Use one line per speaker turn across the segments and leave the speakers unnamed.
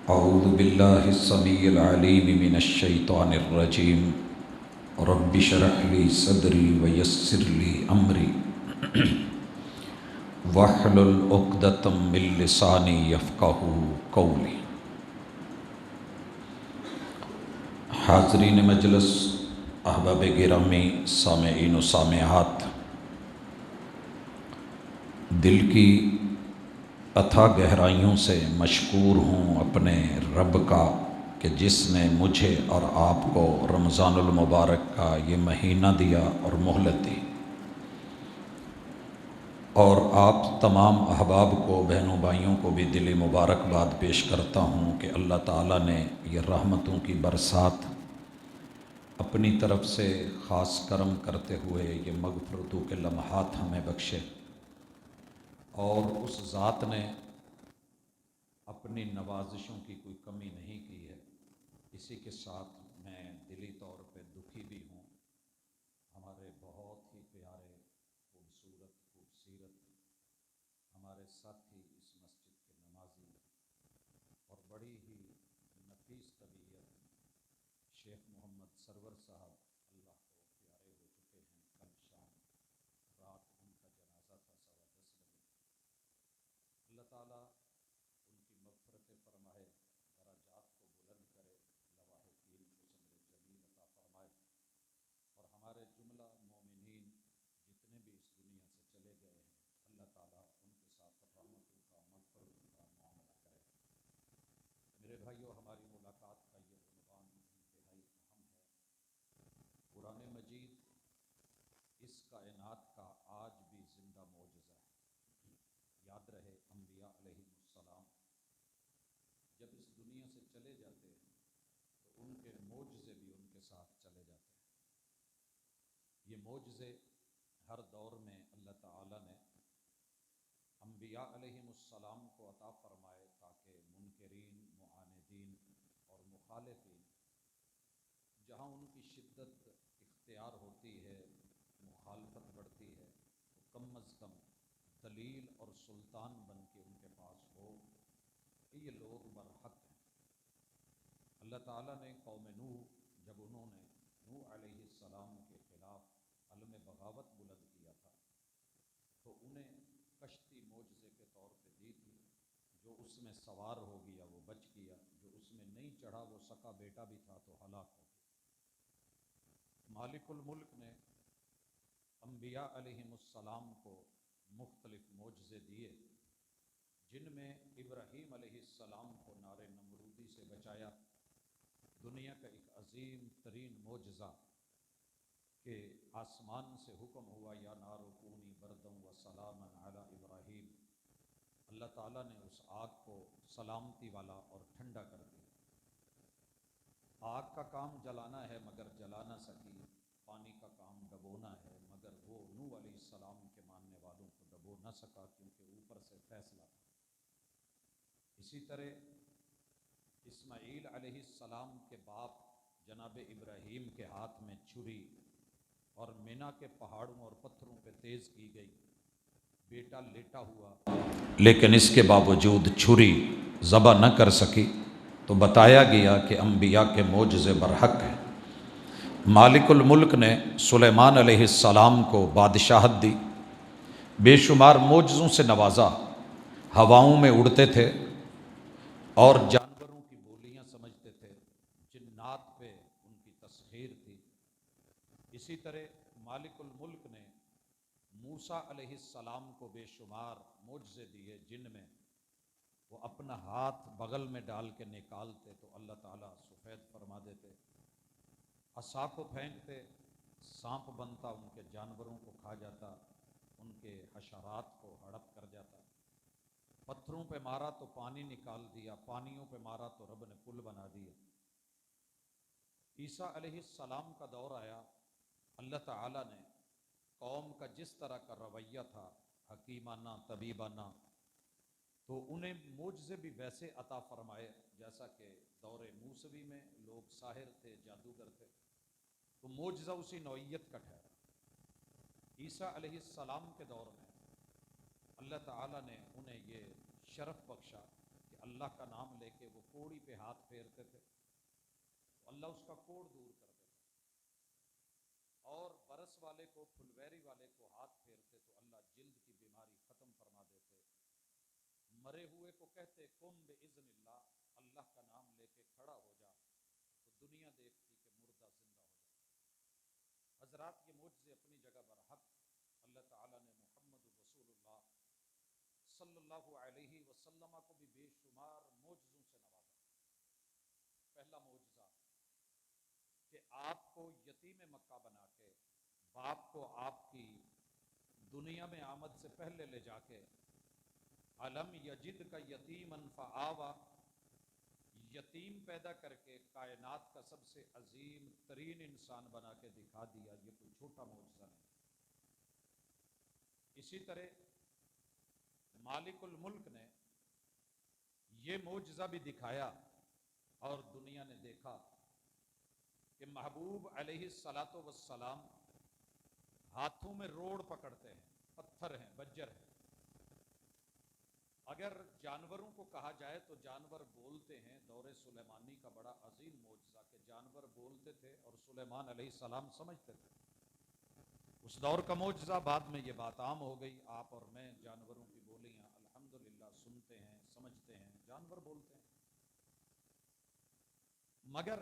اعوذ باللہ السمیع العلیم من الشیطان الرجیم رب اشرح لی صدری ویسر لی امری واحلل عقدۃ من لسانی یفقہوا قولی۔ حاضرین مجلس، احباب گرامی، سامعین و سامعات، دل کی اتھا گہرائیوں سے مشکور ہوں اپنے رب کا کہ جس نے مجھے اور آپ کو رمضان المبارک کا یہ مہینہ دیا اور مہلت دی، اور آپ تمام احباب کو، بہنوں بھائیوں کو بھی دلی مبارکباد پیش کرتا ہوں کہ اللہ تعالیٰ نے یہ رحمتوں کی برسات اپنی طرف سے خاص کرم کرتے ہوئے یہ مغفرتوں کے لمحات ہمیں بخشے، اور اس ذات نے اپنی نوازشوں کی کوئی کمی نہیں کی ہے۔ اسی کے ساتھ میں دلی طور پہ دکھی بھی ہوں۔ ہمارے بہت ہی پیارے، خوبصورت ہمارے ساتھی اس مسجد کے نمازی اور بڑی ہی نفیس طبیعت شیخ محمد سرور صاحب اللہ کو پیارے ہو چکے ہیں۔ کل شام رات ان کا جنازہ تھا 10:15 بجے۔ اللہ تعالیٰ ان کی مغفرت فرمائے، درجات کو بلند کرے، لواحقین کو صبر جمیل عطا فرمائے، اور ہمارے جملہ مومنین جتنے بھی اس دنیا سے چلے گئے ہیں اللہ تعالیٰ ان کے ساتھ رحمتوں کا، مغفرتوں کا معاملہ کرے۔ میرے بھائیو، ہماری ملاقات کا یہ عنوان انتہائی اہم ہے۔ قرآن مجید اس کائنات کا آج بھی زندہ معجزہ ہے۔ یاد رہے، انبیاء علیہ السلام جب اس دنیا سے چلے جاتے ہیں تو ان کے معجزے بھی ان کے ساتھ چلے جاتے ہیں۔ یہ معجزے ہر دور میں اللہ تعالیٰ نے انبیاء علیہ السلام کو عطا فرمائے تاکہ منکرین، معاندین اور مخالفین جہاں ان کی شدت اختیار ہوتی ہے، مخالفت بڑھتی ہے، تو کم از کم دلیل اور سلطان بن کے ان کے پاس ہو کہ یہ لوگ برحق ہیں۔ اللہ تعالیٰ نے قوم نوح، جب انہوں نے نوح علیہ السلام کے خلاف علم بغاوت بلند کیا تھا تو انہیں کشتی معجزے کے طور پہ دی تھی۔ جو اس میں سوار ہو گیا وہ بچ گیا، جو اس میں نہیں چڑھا وہ سکا بیٹا بھی تھا تو ہلاک ہو گیا۔ مالک الملک نے انبیاء علیہ السلام کو مختلف معجزے دیے، جن میں ابراہیم علیہ السلام کو نار نمرودی سے بچایا۔ دنیا کا ایک عظیم ترین معجزہ کہ آسمان سے حکم ہوا یا نار کونی بردم و سلاما علی ابراہیم، اللہ تعالیٰ نے اس آگ کو سلامتی والا اور ٹھنڈا کر دیا۔ آگ کا کام جلانا ہے مگر جلا نہ سکی، پانی کا کام ڈبونا ہے مگر وہ نوح علیہ السلام کے ماننے والوں کو ڈبو نہ سکا کیونکہ اوپر سے فیصلہ تھا۔ اسی طرح اسماعیل علیہ السلام کے باپ جناب ابراہیم کے ہاتھ میں چھری اور مینا کے پہاڑوں اور پتھروں پہ تیز کی گئی، بیٹا لیٹا ہوا لیکن اس کے باوجود چھری ذبح نہ کر سکی، تو بتایا گیا کہ انبیاء کے معجزے برحق ہیں۔ مالک الملک نے سلیمان علیہ السلام کو بادشاہت دی، بے شمار معجزوں سے نوازا، ہواؤں میں اڑتے تھے اور جانوروں کی بولیاں سمجھتے تھے، جنات پہ ان کی تسخیر تھی۔ اسی طرح مالک الملک نے موسیٰ علیہ السلام کو بے شمار معجزے دیے، جن میں وہ اپنا ہاتھ بغل میں ڈال کے نکالتے تو اللہ تعالیٰ سفید فرما دیتے، عصا کو پھینکتے سانپ بنتا، ان کے جانوروں کو کھا جاتا، ان کے حشرات کو ہڑپ کر جاتا، پتھروں پہ مارا تو پانی نکال دیا، پانیوں پہ مارا تو رب نے پل بنا دیا۔ عیسیٰ علیہ السلام کا دور آیا، اللہ تعالیٰ نے قوم کا جس طرح کا رویہ تھا، حکیمانہ، طبیبانہ، تو انہیں معجزے بھی ویسے عطا فرمائے جیسا کہ دور موسوی میں لوگ ساحر تھے، جادوگر تھے، تو معجزہ اسی نوعیت کا ٹھہرا۔ عیسیٰ علیہ السلام کے دور میں اللہ تعالیٰ نے انہیں یہ شرف بخشا کہ اللہ کا نام لے کے وہ کوڑی پھیرتے تھے اللہ اس کا کوڑ دور کر دیتا، اور برس والے کو، پھلویری والے کو ہاتھ پھیرتے تو اللہ جلد کی بیماری ختم فرما دیتے۔ مرے ہوئے کو کہتے قم باذن اللہ، اللہ کا نام لے کے کھڑا ہو جا، تو دنیا دیکھتی کہ مردہ زندہ ہو جاتا۔ حضرات یہ معجزے اپنی جگہ برحق، اللہ تعالیٰ نے محمد رسول اللہ صلی اللہ علیہ وسلم کو بھی بے شمار معجزوں سے نوازا۔ پہلا معجزہ کہ آپ کو یتیم مکہ بنا کے، باپ کو آپ کی دنیا میں آمد سے پہلے لے جا کے علم یجد کا یتیما فآویٰ، یتیم پیدا کر کے کائنات کا سب سے عظیم ترین انسان بنا کے دکھا دیا، یہ کوئی چھوٹا معجزہ نہیں۔ اسی طرح مالک الملک نے یہ معجزہ بھی دکھایا اور دنیا نے دیکھا کہ محبوب علیہ الصلاۃ والسلام ہاتھوں میں روڑ پکڑتے ہیں، پتھر ہیں، بجر ہیں۔ اگر جانوروں کو کہا جائے تو جانور بولتے ہیں، دور سلیمانی کا بڑا عظیم معجزہ کہ جانور بولتے تھے اور سلیمان علیہ السلام سمجھتے تھے۔ اس دور کا معجزہ، بعد میں یہ بات عام ہو گئی، آپ اور میں جانوروں کی بولیاں الحمدللہ سنتے ہیں، سمجھتے ہیں، جانور بولتے ہیں۔ مگر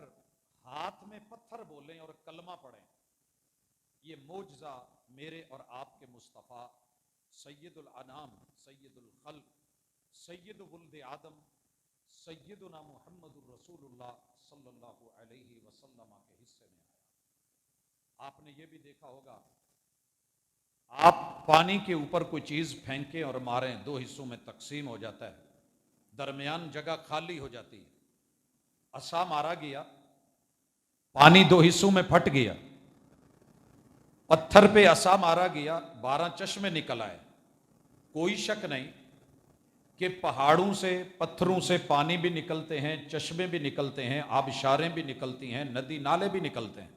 ہاتھ میں پتھر بولیں اور کلمہ پڑھیں، یہ معجزہ میرے اور آپ کے مصطفیٰ سید الانام، سید الخلق، سید ولد آدم، سیدنا محمد الرسول اللہ صلی اللہ علیہ وسلم کے حصے میں آیا۔ آپ نے یہ بھی دیکھا ہوگا، آپ پانی کے اوپر کوئی چیز پھینکیں اور ماریں، دو حصوں میں تقسیم ہو جاتا ہے، درمیان جگہ خالی ہو جاتی ہے۔ عصا مارا گیا، پانی دو حصوں میں پھٹ گیا، پتھر پہ عصا مارا گیا، 12 چشمے نکل آئے۔ کوئی شک نہیں کہ پہاڑوں سے، پتھروں سے پانی بھی نکلتے ہیں، چشمے بھی نکلتے ہیں، آبشاریں بھی نکلتی ہیں، ندی نالے بھی نکلتے ہیں۔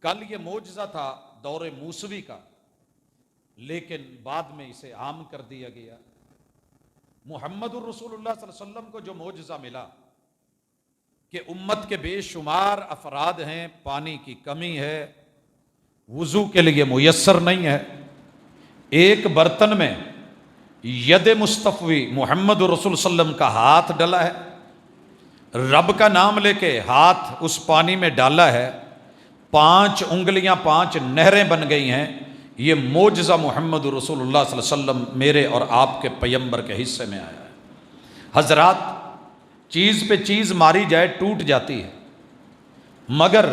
کل یہ معجزہ تھا دور موسوی کا، لیکن بعد میں اسے عام کر دیا گیا۔ محمد الرسول اللہ صلی اللہ علیہ وسلم کو جو معجزہ ملا کہ امت کے بے شمار افراد ہیں، پانی کی کمی ہے، وضو کے لیے میسر نہیں ہے، ایک برتن میں ید مصطفی محمد الرسول صلی اللہ علیہ وسلم کا ہاتھ ڈلا ہے، رب کا نام لے کے ہاتھ اس پانی میں ڈالا ہے، 5 انگلیاں 5 نہریں بن گئی ہیں۔ یہ معجزہ محمد رسول اللہ صلی اللہ علیہ وسلم میرے اور آپ کے پیمبر کے حصے میں آیا ہے۔ حضرات، چیز پہ چیز ماری جائے ٹوٹ جاتی ہے، مگر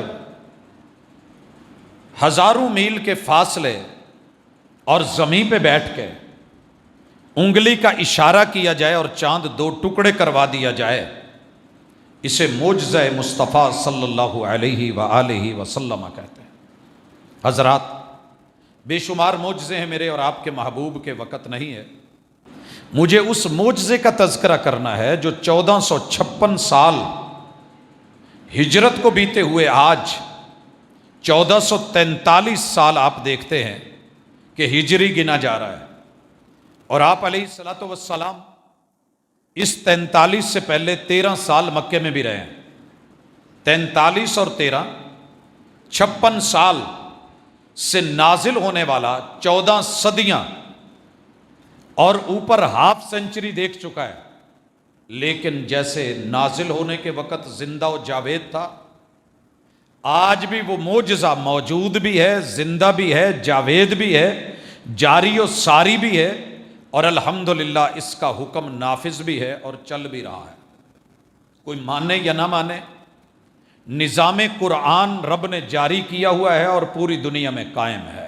ہزاروں میل کے فاصلے اور زمین پہ بیٹھ کے انگلی کا اشارہ کیا جائے اور چاند 2 ٹکڑے کروا دیا جائے، اسے معجزہ مصطفیٰ صلی اللہ علیہ وآلہ وسلم کہتے ہیں۔ حضرات، بے شمار معجزے ہیں میرے اور آپ کے محبوب کے، وقت نہیں ہے۔ مجھے اس معجزے کا تذکرہ کرنا ہے جو 1456 سال ہجرت کو بیتے ہوئے آج 1443 سال آپ دیکھتے ہیں کہ ہجری گنا جا رہا ہے، اور آپ علیہ الصلوۃ والسلام اس 43 سے پہلے 13 سال مکے میں بھی رہے ہیں۔ 43 اور 13 56 سال سے نازل ہونے والا 14 صدیاں اور اوپر ہاف سینچری دیکھ چکا ہے، لیکن جیسے نازل ہونے کے وقت زندہ و جاوید تھا، آج بھی وہ معجزہ موجود بھی ہے، زندہ بھی ہے، جاوید بھی ہے، جاری و ساری بھی ہے، اور الحمدللہ اس کا حکم نافذ بھی ہے اور چل بھی رہا ہے۔ کوئی مانے یا نہ مانے، نظام قرآن رب نے جاری کیا ہوا ہے اور پوری دنیا میں قائم ہے۔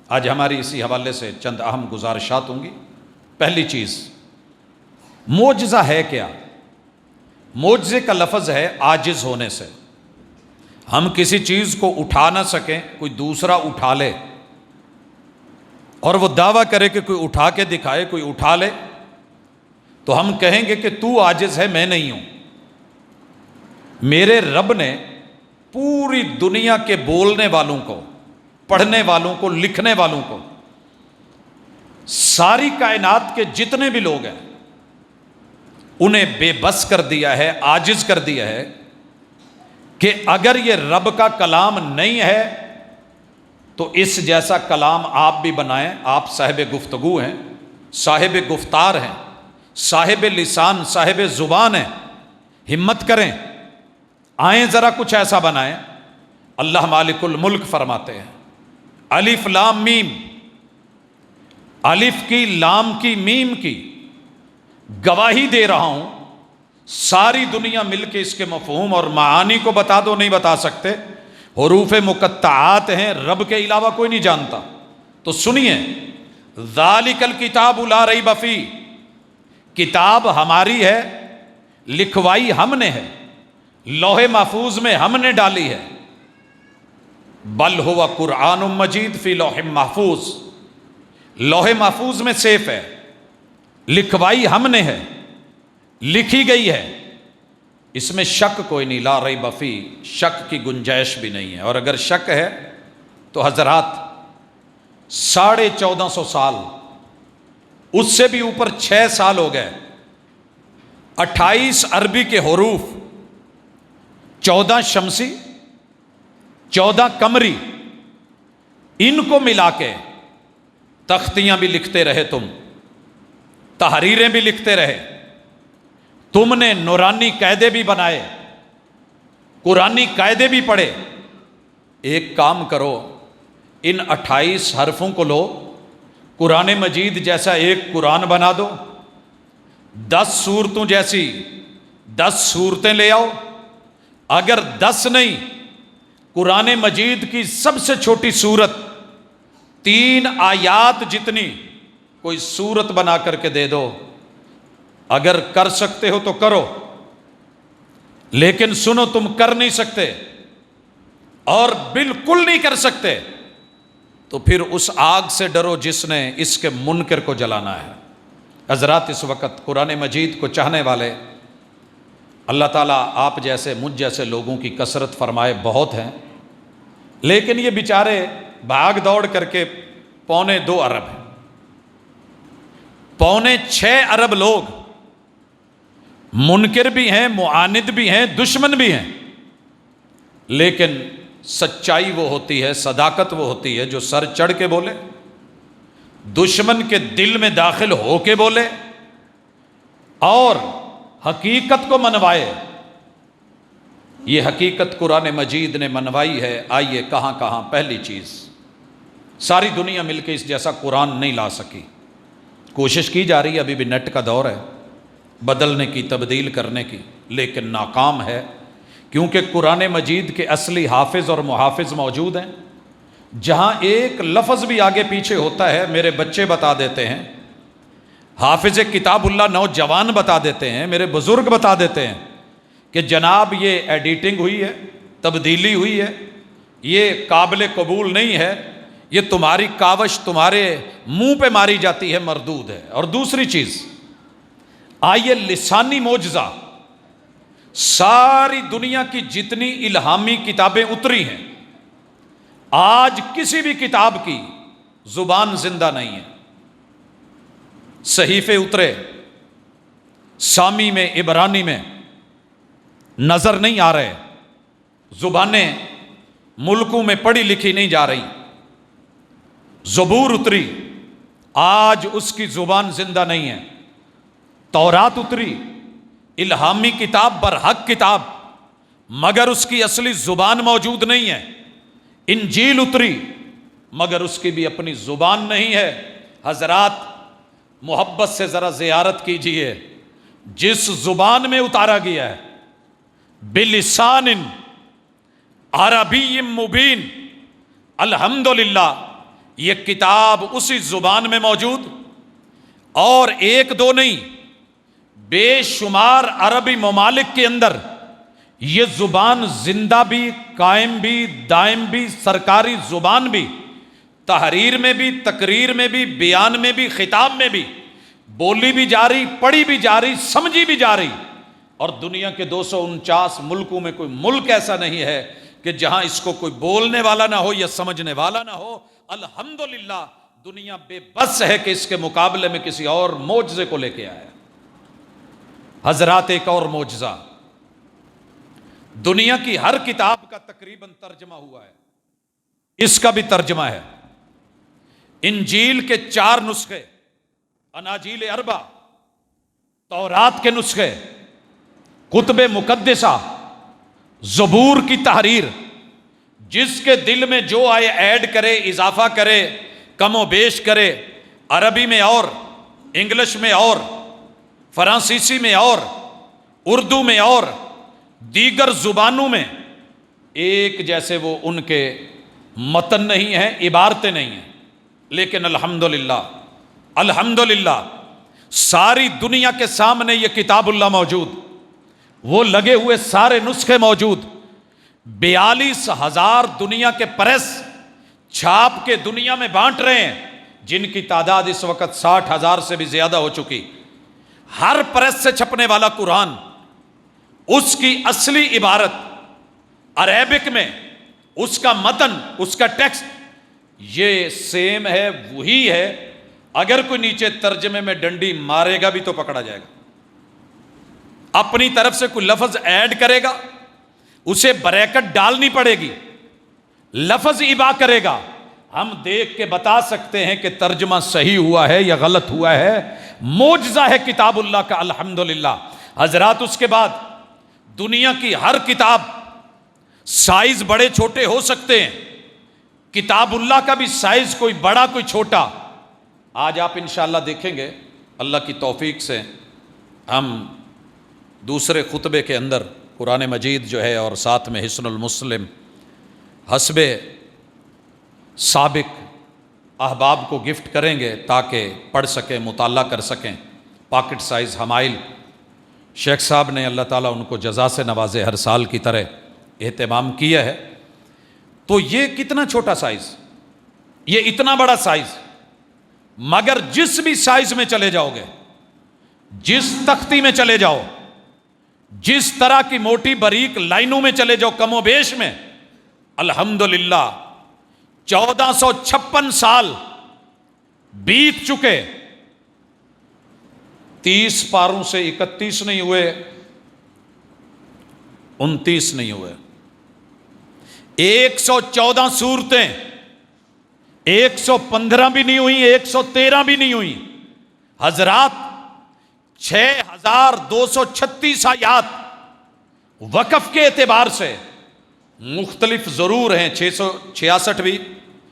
آج ہماری اسی حوالے سے چند اہم گزارشات ہوں گی۔ پہلی چیز، معجزہ ہے کیا؟ معجزے کا لفظ ہے عاجز ہونے سے۔ ہم کسی چیز کو اٹھا نہ سکیں، کوئی دوسرا اٹھا لے اور وہ دعویٰ کرے کہ کوئی اٹھا کے دکھائے، کوئی اٹھا لے، تو ہم کہیں گے کہ تو عاجز ہے، میں نہیں ہوں۔ میرے رب نے پوری دنیا کے بولنے والوں کو، پڑھنے والوں کو، لکھنے والوں کو، ساری کائنات کے جتنے بھی لوگ ہیں، انہیں بے بس کر دیا ہے، عاجز کر دیا ہے کہ اگر یہ رب کا کلام نہیں ہے تو اس جیسا کلام آپ بھی بنائیں۔ آپ صاحب گفتگو ہیں، صاحب گفتار ہیں، صاحب لسان، صاحب زبان ہیں، ہمت کریں، آئیں ذرا کچھ ایسا بنائیں۔ اللہ مالک الملک فرماتے ہیں الف لام میم، الف کی، لام کی، میم کی گواہی دے رہا ہوں، ساری دنیا مل کے اس کے مفہوم اور معانی کو بتا دو، نہیں بتا سکتے، حروف مقطعات ہیں، رب کے علاوہ کوئی نہیں جانتا۔ تو سنیے، ذالک الکتاب لا ریب فیہ، کتاب ہماری ہے، لکھوائی ہم نے ہے، لوح محفوظ میں ہم نے ڈالی ہے، بل ہوا قرآن مجید فی لوح محفوظ، لوح محفوظ میں سیف ہے، لکھوائی ہم نے ہے، لکھی گئی ہے، اس میں شک کوئی نہیں، لا ریب فیہ، شک کی گنجائش بھی نہیں ہے۔ اور اگر شک ہے تو حضرات 1450 سال، اس سے بھی اوپر 6 سال ہو گئے، 28 عربی کے حروف، 14 شمسی، 14 قمری، ان کو ملا کے تختیاں بھی لکھتے رہے تم، تحریریں بھی لکھتے رہے، تم نے نورانی قاعدے بھی بنائے، قرآنی قاعدے بھی پڑھے۔ ایک کام کرو، ان 28 حرفوں کو لو، قرآن مجید جیسا ایک قرآن بنا دو، 10 سورتوں جیسی 10 سورتیں لے آؤ، اگر 10 نہیں، قرآن مجید کی سب سے چھوٹی سورت 3 آیات جتنی کوئی سورت بنا کر کے دے دو، اگر کر سکتے ہو تو کرو، لیکن سنو، تم کر نہیں سکتے اور بالکل نہیں کر سکتے تو پھر اس آگ سے ڈرو جس نے اس کے منکر کو جلانا ہے۔ حضرات، اس وقت قرآن مجید کو چاہنے والے اللہ تعالیٰ آپ جیسے، مجھ جیسے لوگوں کی کثرت فرمائے، بہت ہیں، لیکن یہ بیچارے بھاگ دوڑ کر کے 2.25 ارب ہیں، 6.25 ارب لوگ منکر بھی ہیں، معاند بھی ہیں، دشمن بھی ہیں، لیکن سچائی وہ ہوتی ہے، صداقت وہ ہوتی ہے جو سر چڑھ کے بولے، دشمن کے دل میں داخل ہو کے بولے اور حقیقت کو منوائے۔ یہ حقیقت قرآن مجید نے منوائی ہے۔ آئیے کہاں کہاں، پہلی چیز، ساری دنیا مل کے اس جیسا قرآن نہیں لا سکی، کوشش کی جا رہی ہے، ابھی بھی نیٹ کا دور ہے، بدلنے کی، تبدیل کرنے کی، لیکن ناکام ہے، کیونکہ قرآن مجید کے اصلی حافظ اور محافظ موجود ہیں۔ جہاں ایک لفظ بھی آگے پیچھے ہوتا ہے، میرے بچے بتا دیتے ہیں، حافظ کتاب اللہ نوجوان بتا دیتے ہیں، میرے بزرگ بتا دیتے ہیں کہ جناب یہ ایڈیٹنگ ہوئی ہے، تبدیلی ہوئی ہے، یہ قابل قبول نہیں ہے، یہ تمہاری کاوش تمہارے منہ پہ ماری جاتی ہے، مردود ہے۔ اور دوسری چیز، آئیے لسانی معجزہ، ساری دنیا کی جتنی الہامی کتابیں اتری ہیں، آج کسی بھی کتاب کی زبان زندہ نہیں ہے۔ صحیفے اترے، سامی میں، عبرانی میں نظر نہیں آ رہے، زبانیں ملکوں میں پڑھی لکھی نہیں جا رہی۔ زبور اتری، آج اس کی زبان زندہ نہیں ہے۔ تورات اتری، الہامی کتاب، برحق کتاب، مگر اس کی اصلی زبان موجود نہیں ہے۔ انجیل اتری، مگر اس کی بھی اپنی زبان نہیں ہے۔ حضرات، محبت سے ذرا زیارت کیجئے، جس زبان میں اتارا گیا ہے، بلسان عربی مبین، الحمدللہ، یہ کتاب اسی زبان میں موجود، اور ایک دو نہیں، بے شمار عربی ممالک کے اندر یہ زبان زندہ بھی، قائم بھی، دائم بھی، سرکاری زبان بھی، تحریر میں بھی، تقریر میں بھی، بیان میں بھی، خطاب میں بھی، بولی بھی جاری، پڑھی بھی جاری، سمجھی بھی جاری۔ اور دنیا کے 249 ملکوں میں کوئی ملک ایسا نہیں ہے کہ جہاں اس کو کوئی بولنے والا نہ ہو یا سمجھنے والا نہ ہو۔ الحمدللہ، دنیا بے بس ہے کہ اس کے مقابلے میں کسی اور معجزے کو لے کے آیا۔ حضرات ایک اور معجزہ، دنیا کی ہر کتاب کا تقریباً ترجمہ ہوا ہے، اس کا بھی ترجمہ ہے۔ انجیل کے 4 نسخے، اناجیل اربع، تورات کے نسخے، کتب مقدسہ، زبور کی تحریر، جس کے دل میں جو آئے ایڈ کرے، اضافہ کرے، کم و بیش کرے، عربی میں اور، انگلش میں اور، فرانسیسی میں اور، اردو میں اور، دیگر زبانوں میں ایک جیسے وہ ان کے متن نہیں ہیں، عبارتیں نہیں ہیں، لیکن الحمدللہ الحمدللہ ساری دنیا کے سامنے یہ کتاب اللہ موجود، وہ لگے ہوئے سارے نسخے موجود، 42,000 دنیا کے پریس چھاپ کے دنیا میں بانٹ رہے ہیں، جن کی تعداد اس وقت 60,000 سے بھی زیادہ ہو چکی۔ ہر پریس سے چھپنے والا قرآن، اس کی اصلی عبارت عربک میں، اس کا متن، اس کا ٹیکسٹ یہ سیم ہے، وہی ہے۔ اگر کوئی نیچے ترجمے میں ڈنڈی مارے گا بھی تو پکڑا جائے گا، اپنی طرف سے کوئی لفظ ایڈ کرے گا اسے بریکٹ ڈالنی پڑے گی، لفظ ابا کرے گا، ہم دیکھ کے بتا سکتے ہیں کہ ترجمہ صحیح ہوا ہے یا غلط ہوا ہے۔ معجزہ ہے کتاب اللہ کا، الحمدللہ۔ حضرات اس کے بعد دنیا کی ہر کتاب، سائز بڑے چھوٹے ہو سکتے ہیں، کتاب اللہ کا بھی سائز کوئی بڑا کوئی چھوٹا۔ آج آپ انشاءاللہ دیکھیں گے اللہ کی توفیق سے، ہم دوسرے خطبے کے اندر قرآن مجید جو ہے اور ساتھ میں حصن المسلم حسب سابق احباب کو گفٹ کریں گے تاکہ پڑھ سکیں، مطالعہ کر سکیں۔ پاکٹ سائز حمائل شیخ صاحب نے، اللہ تعالیٰ ان کو جزا سے نوازے، ہر سال کی طرح اہتمام کیا ہے۔ تو یہ کتنا چھوٹا سائز، یہ اتنا بڑا سائز، مگر جس بھی سائز میں چلے جاؤ گے، جس تختی میں چلے جاؤ، جس طرح کی موٹی باریک لائنوں میں چلے جاؤ، کم و بیش میں، الحمدللہ 1456 سال بیت چکے، 30 پاروں سے 31 نہیں ہوئے، 29 نہیں ہوئے، 114 سورتیں، 115 بھی نہیں ہوئی، 113 بھی نہیں ہوئی۔ حضرات 6236 آیات وقف کے اعتبار سے مختلف ضرور ہیں، 666 بھی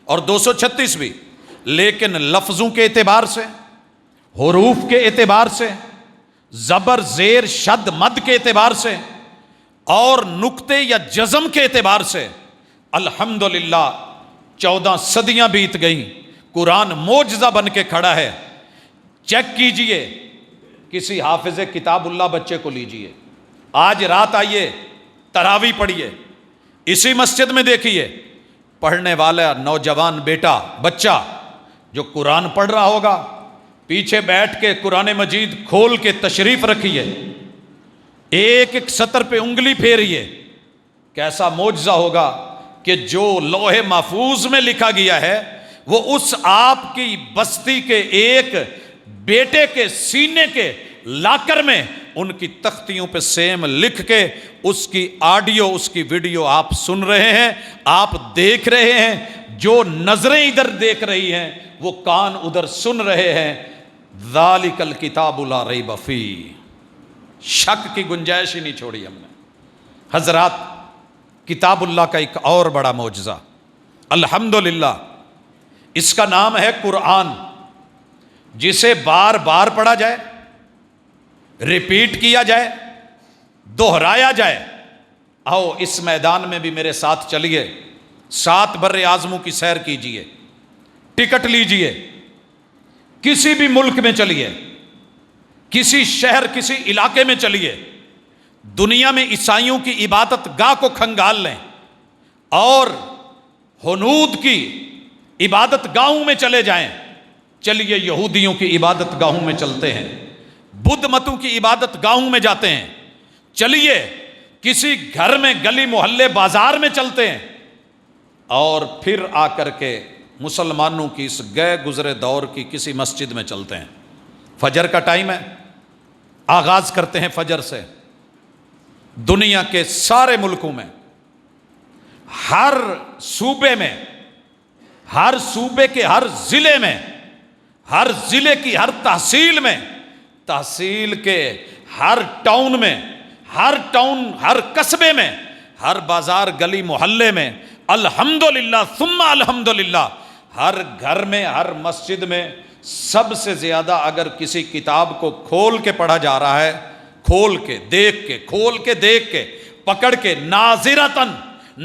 اور 236 بھی، لیکن لفظوں کے اعتبار سے، حروف کے اعتبار سے، زبر زیر شد مد کے اعتبار سے اور نقطے یا جزم کے اعتبار سے الحمدللہ 14 صدیاں بیت گئیں، قرآن معجزہ بن کے کھڑا ہے۔ چیک کیجئے، کسی حافظ کتاب اللہ بچے کو لیجئے، آج رات آئیے تراویح پڑھیے، اسی مسجد میں دیکھیے پڑھنے والا نوجوان بیٹا بچہ جو قرآن پڑھ رہا ہوگا، پیچھے بیٹھ کے قرآن مجید کھول کے تشریف رکھیے، ایک ایک سطر پہ انگلی پھیریے، کیسا معجزہ ہوگا کہ جو لوح محفوظ میں لکھا گیا ہے وہ اس آپ کی بستی کے ایک بیٹے کے سینے کے لاکر میں ان کی تختیوں پہ سیم لکھ کے اس کی آڈیو، اس کی ویڈیو آپ سن رہے ہیں، آپ دیکھ رہے ہیں، جو نظریں ادھر دیکھ رہی ہیں وہ کان ادھر سن رہے ہیں۔ ذالک الکتاب لا ریب فیہ، شک کی گنجائش ہی نہیں چھوڑی ہم نے۔ حضرات کتاب اللہ کا ایک اور بڑا معجزہ الحمدللہ، اس کا نام ہے قرآن، جسے بار بار پڑھا جائے، ریپیٹ کیا جائے، دہرایا جائے۔ آؤ اس میدان میں بھی میرے ساتھ چلیے، 7 بر اعظموں کی سیر کیجئے، ٹکٹ لیجئے، کسی بھی ملک میں چلیے، کسی شہر کسی علاقے میں چلیے، دنیا میں عیسائیوں کی عبادت گاہ کو کھنگال لیں اور ہنود کی عبادت گاہوں میں چلے جائیں، چلیے یہودیوں کی عبادت گاہوں میں چلتے ہیں، بدھ متوں کی عبادت گاہوں میں جاتے ہیں، چلیے کسی گھر میں گلی محلے بازار میں چلتے ہیں، اور پھر آ کر کے مسلمانوں کی اس گئے گزرے دور کی کسی مسجد میں چلتے ہیں۔ فجر کا ٹائم ہے، آغاز کرتے ہیں فجر سے. دنیا کے سارے ملکوں میں، ہر صوبے میں، ہر صوبے کے ہر ضلع میں، ہر ضلع کی ہر تحصیل میں، تحصیل کے ہر ٹاؤن میں، ہر قصبے میں، ہر بازار گلی محلے میں، الحمدللہ ثم الحمدللہ، ہر گھر میں، ہر مسجد میں سب سے زیادہ اگر کسی کتاب کو کھول کے پڑھا جا رہا ہے، کھول کے دیکھ کے پکڑ کے ناظرتن،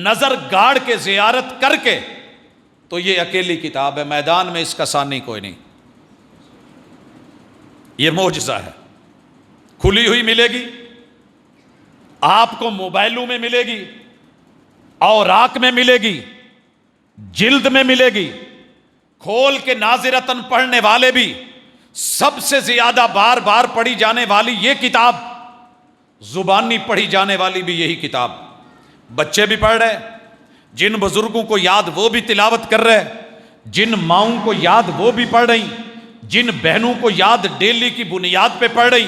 نظر گاڑ کے زیارت کر کے، تو یہ اکیلی کتاب ہے. میدان میں اس کا ثانی کوئی نہیں. یہ معجزہ ہے. کھلی ہوئی ملے گی آپ کو، موبائلوں میں ملے گی، اوراق میں ملے گی، جلد میں ملے گی. کھول کے ناظرتن پڑھنے والے بھی، سب سے زیادہ بار بار پڑھی جانے والی یہ کتاب، زبانی پڑھی جانے والی بھی یہی کتاب. بچے بھی پڑھ رہے، جن بزرگوں کو یاد وہ بھی تلاوت کر رہے، جن ماؤں کو یاد وہ بھی پڑھ رہی، جن بہنوں کو یاد ڈیلی کی بنیاد پہ پڑھ رہی.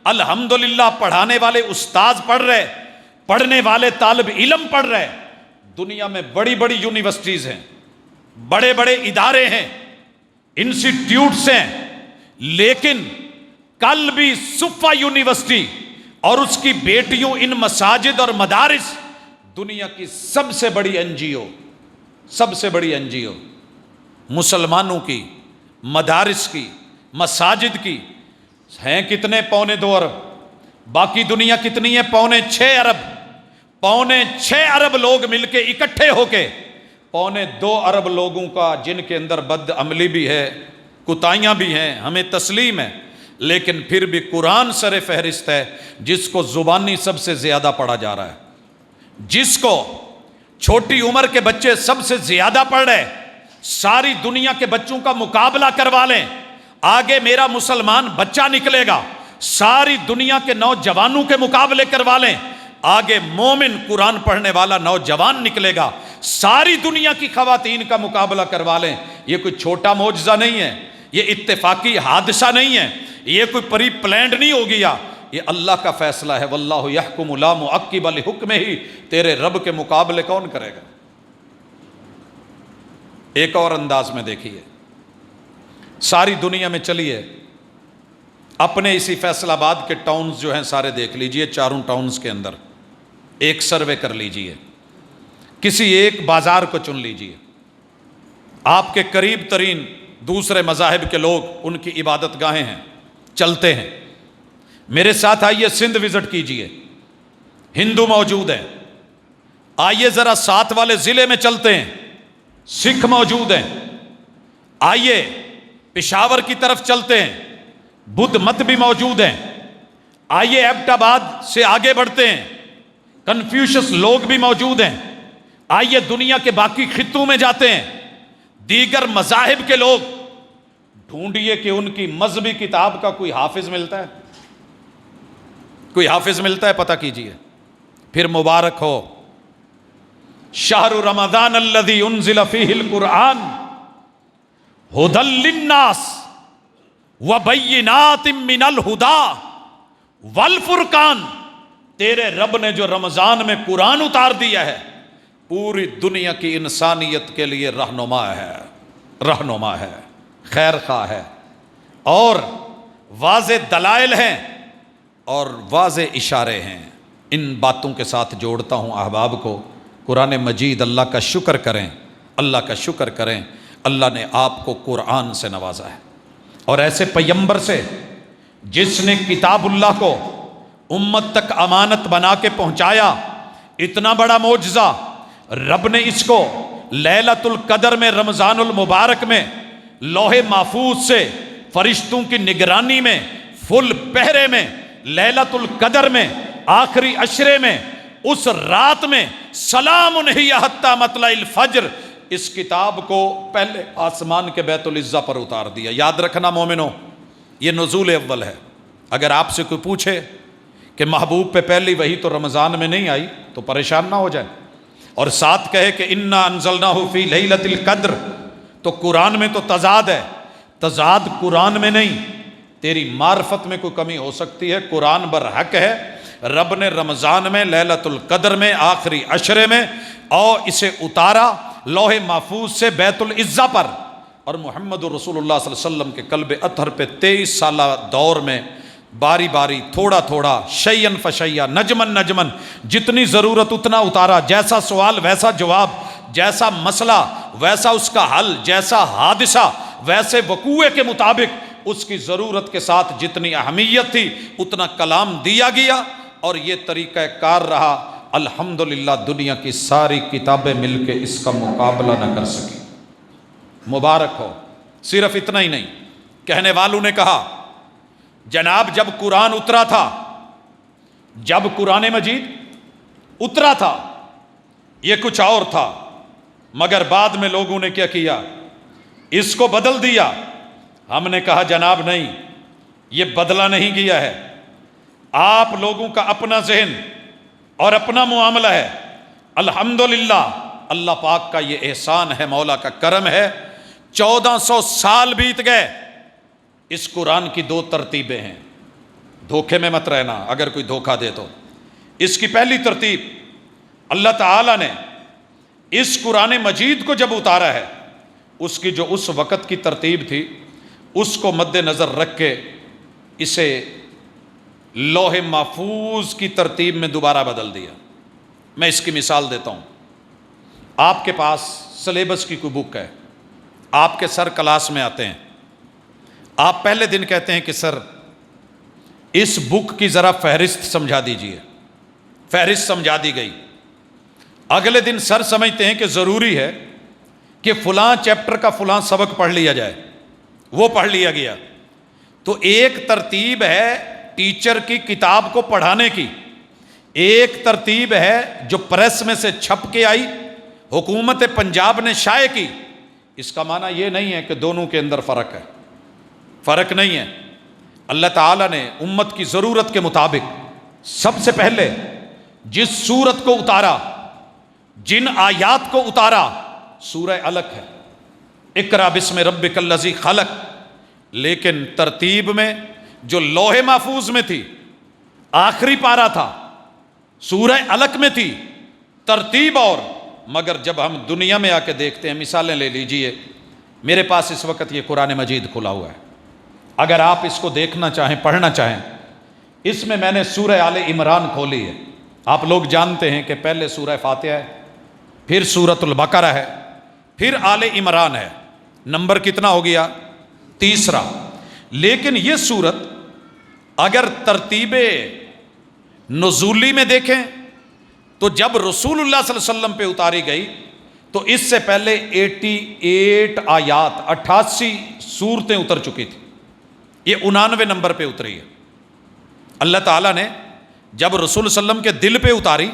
الحمدللہ پڑھانے والے استاذ پڑھ رہے، پڑھنے والے طالب علم پڑھ رہے. دنیا میں بڑی بڑی یونیورسٹیز ہیں، بڑے بڑے ادارے ہیں، انسٹیٹیوٹس ہیں، لیکن کل بھی صفا یونیورسٹی اور اس کی بیٹیوں ان مساجد اور مدارس دنیا کی سب سے بڑی این جی او مسلمانوں کی، مدارس کی، مساجد کی ہیں کتنے؟ 2.25 ارب. باقی دنیا کتنی ہے؟ 6.25 ارب. 6.25 ارب لوگ مل کے اکٹھے ہو کے 2.25 ارب لوگوں کا، جن کے اندر بد عملی بھی ہے، کوتاہیاں بھی ہیں، ہمیں تسلیم ہے، لیکن پھر بھی قرآن سر فہرست ہے جس کو زبانی سب سے زیادہ پڑھا جا رہا ہے، جس کو چھوٹی عمر کے بچے سب سے زیادہ پڑھ رہے. ساری دنیا کے بچوں کا مقابلہ کروا لیں، آگے میرا مسلمان بچہ نکلے گا. ساری دنیا کے نوجوانوں کے مقابلے کروا لیں، آگے مومن قرآن پڑھنے والا نوجوان نکلے گا. ساری دنیا کی خواتین کا مقابلہ کروا لیں. یہ کوئی چھوٹا معجزہ نہیں ہے، یہ اتفاقی حادثہ نہیں ہے، یہ کوئی پری پلانڈ نہیں ہو گیا، یہ اللہ کا فیصلہ ہے. واللہ یحکم لا معقب لحکمہ، تیرے رب کے مقابلے کون کرے گا؟ ایک اور انداز میں دیکھیے، ساری دنیا میں چلیے، اپنے اسی فیصل آباد کے ٹاؤنز جو ہیں سارے دیکھ لیجئے، چاروں ٹاؤنز کے اندر ایک سروے کر لیجئے، کسی ایک بازار کو چن لیجئے، آپ کے قریب ترین دوسرے مذاہب کے لوگ، ان کی عبادت گاہیں ہیں، چلتے ہیں. میرے ساتھ آئیے سندھ وزٹ کیجئے، ہندو موجود ہیں. آئیے ذرا ساتھ والے ضلع میں چلتے ہیں، سکھ موجود ہیں. آئیے پشاور کی طرف چلتے ہیں، بدھ مت بھی موجود ہیں. آئیے ایبٹ آباد سے آگے بڑھتے ہیں، کنفیوشس لوگ بھی موجود ہیں. آئیے دنیا کے باقی خطوں میں جاتے ہیں، دیگر مذاہب کے لوگ. ڈھونڈیے کہ ان کی مذہبی کتاب کا کوئی حافظ ملتا ہے؟ کوئی حافظ ملتا ہے؟ پتہ کیجئے. پھر مبارک ہو شہر رمضان الذی انزل فیہ القرآن ھدی للناس وبینات من الھدی والفرقان. تیرے رب نے جو رمضان میں قرآن اتار دیا ہے، پوری دنیا کی انسانیت کے لیے رہنما ہے، خیر خواہ ہے، اور واضح دلائل ہیں اور واضح اشارے ہیں. ان باتوں کے ساتھ جوڑتا ہوں احباب کو، قرآن مجید اللہ کا شکر کریں، اللہ کا شکر کریں. اللہ نے آپ کو قرآن سے نوازا ہے، اور ایسے پیمبر سے جس نے کتاب اللہ کو امت تک امانت بنا کے پہنچایا. اتنا بڑا معجزہ رب نے اس کو لیلۃ القدر میں، رمضان المبارک میں، لوح محفوظ سے فرشتوں کی نگرانی میں، فل پہرے میں، لیلۃ القدر میں، آخری عشرے میں، اس رات میں، سلام ہی حتی مطلع الفجر، اس کتاب کو پہلے آسمان کے بیت العزا پر اتار دیا. یاد رکھنا مومنو، یہ نزول اول ہے. اگر آپ سے کوئی پوچھے کہ محبوب پہ پہلی وحی تو رمضان میں نہیں آئی تو پریشان نہ ہو جائے، اور ساتھ کہے کہ انا انزلناہ فی لیلۃ القدر، تو قرآن میں تو تضاد ہے. تضاد قرآن میں نہیں، تیری معرفت میں کوئی کمی ہو سکتی ہے، قرآن برحق ہے، رب نے رمضان میں لیلۃ القدر میں آخری عشرے میں اور اسے اتارا لوح محفوظ سے بیت العزہ پر، اور محمد رسول اللہ صلی اللہ علیہ وسلم کے قلب اطہر پہ 23 سالہ دور میں باری باری تھوڑا تھوڑا شیئن فشیّا نجمن نجمن جتنی ضرورت اتنا اتارا، جیسا سوال ویسا جواب، جیسا مسئلہ ویسا اس کا حل، جیسا حادثہ ویسے وقوع کے مطابق اس کی ضرورت کے ساتھ جتنی اہمیت تھی اتنا کلام دیا گیا، اور یہ طریقہ کار رہا۔ الحمدللہ دنیا کی ساری کتابیں مل کے اس کا مقابلہ نہ کر سکی، مبارک ہو۔ صرف اتنا ہی نہیں، کہنے والوں نے کہا جناب جب قرآن اترا تھا، جب قرآن مجید اترا تھا یہ کچھ اور تھا، مگر بعد میں لوگوں نے کیا کیا، اس کو بدل دیا۔ ہم نے کہا جناب نہیں، یہ بدلا نہیں گیا ہے، آپ لوگوں کا اپنا ذہن اور اپنا معاملہ ہے۔ الحمدللہ اللہ پاک کا یہ احسان ہے، مولا کا کرم ہے، 1400 سال بیت گئے، اس قرآن کی 2 ترتیبیں ہیں، دھوکے میں مت رہنا اگر کوئی دھوکہ دے تو۔ اس کی پہلی ترتیب، اللہ تعالیٰ نے اس قرآن مجید کو جب اتارا ہے، اس کی جو اس وقت کی ترتیب تھی اس کو مد نظر رکھ کے اسے لوح محفوظ کی ترتیب میں دوبارہ بدل دیا۔ میں اس کی مثال دیتا ہوں۔ آپ کے پاس سلیبس کی کوئی بک ہے، آپ کے سر کلاس میں آتے ہیں، آپ پہلے دن کہتے ہیں کہ سر اس بک کی ذرا فہرست سمجھا دیجئے، فہرست سمجھا دی گئی۔ اگلے دن سر سمجھتے ہیں کہ ضروری ہے کہ فلاں چیپٹر کا فلاں سبق پڑھ لیا جائے، وہ پڑھ لیا گیا۔ تو ایک ترتیب ہے ٹیچر کی کتاب کو پڑھانے کی، ایک ترتیب ہے جو پریس میں سے چھپ کے آئی، حکومت پنجاب نے شائع کی۔ اس کا معنی یہ نہیں ہے کہ دونوں کے اندر فرق ہے، فرق نہیں ہے۔ اللہ تعالیٰ نے امت کی ضرورت کے مطابق سب سے پہلے جس سورت کو اتارا، جن آیات کو اتارا، سورہ علق ہے، اقرأ بسم ربک الذی خلق، لیکن ترتیب میں جو لوح محفوظ میں تھی آخری پارہ تھا، سورہ علق میں تھی، ترتیب اور۔ مگر جب ہم دنیا میں آ کے دیکھتے ہیں، مثالیں لے لیجئے، میرے پاس اس وقت یہ قرآن مجید کھلا ہوا ہے، اگر آپ اس کو دیکھنا چاہیں پڑھنا چاہیں، اس میں میں نے سورہ آل عمران کھولی ہے۔ آپ لوگ جانتے ہیں کہ پہلے سورہ فاتحہ ہے، پھر سورۃ البقرہ ہے، پھر آل عمران ہے، نمبر کتنا ہو گیا؟ 3۔ لیکن یہ سورت اگر ترتیب نزولی میں دیکھیں تو جب رسول اللہ صلی اللہ علیہ وسلم پہ اتاری گئی تو اس سے پہلے 88 آیات 88 سورتیں اتر چکی تھی، یہ 99 نمبر پہ اتری ہے۔ اللہ تعالیٰ نے جب رسول صلی اللہ علیہ وسلم کے دل پہ اتاری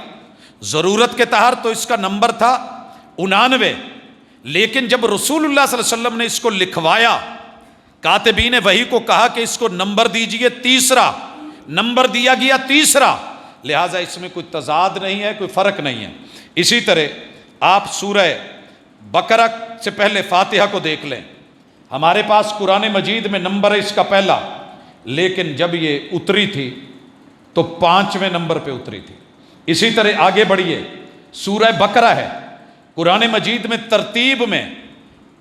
ضرورت کے تحت تو اس کا نمبر تھا 99، لیکن جب رسول اللہ صلی اللہ علیہ وسلم نے اس کو لکھوایا، کاتبین وحی کو کہا کہ اس کو نمبر دیجئے 3، نمبر دیا گیا 3، لہٰذا اس میں کوئی تضاد نہیں ہے، کوئی فرق نہیں ہے۔ اسی طرح آپ سورہ بقرہ سے پہلے فاتحہ کو دیکھ لیں، ہمارے پاس قرآن مجید میں نمبر ہے اس کا پہلا، لیکن جب یہ اتری تھی تو 5ویں نمبر پہ اتری تھی۔ اسی طرح آگے بڑھیے، سورہ بقرہ ہے، قرآن مجید میں ترتیب میں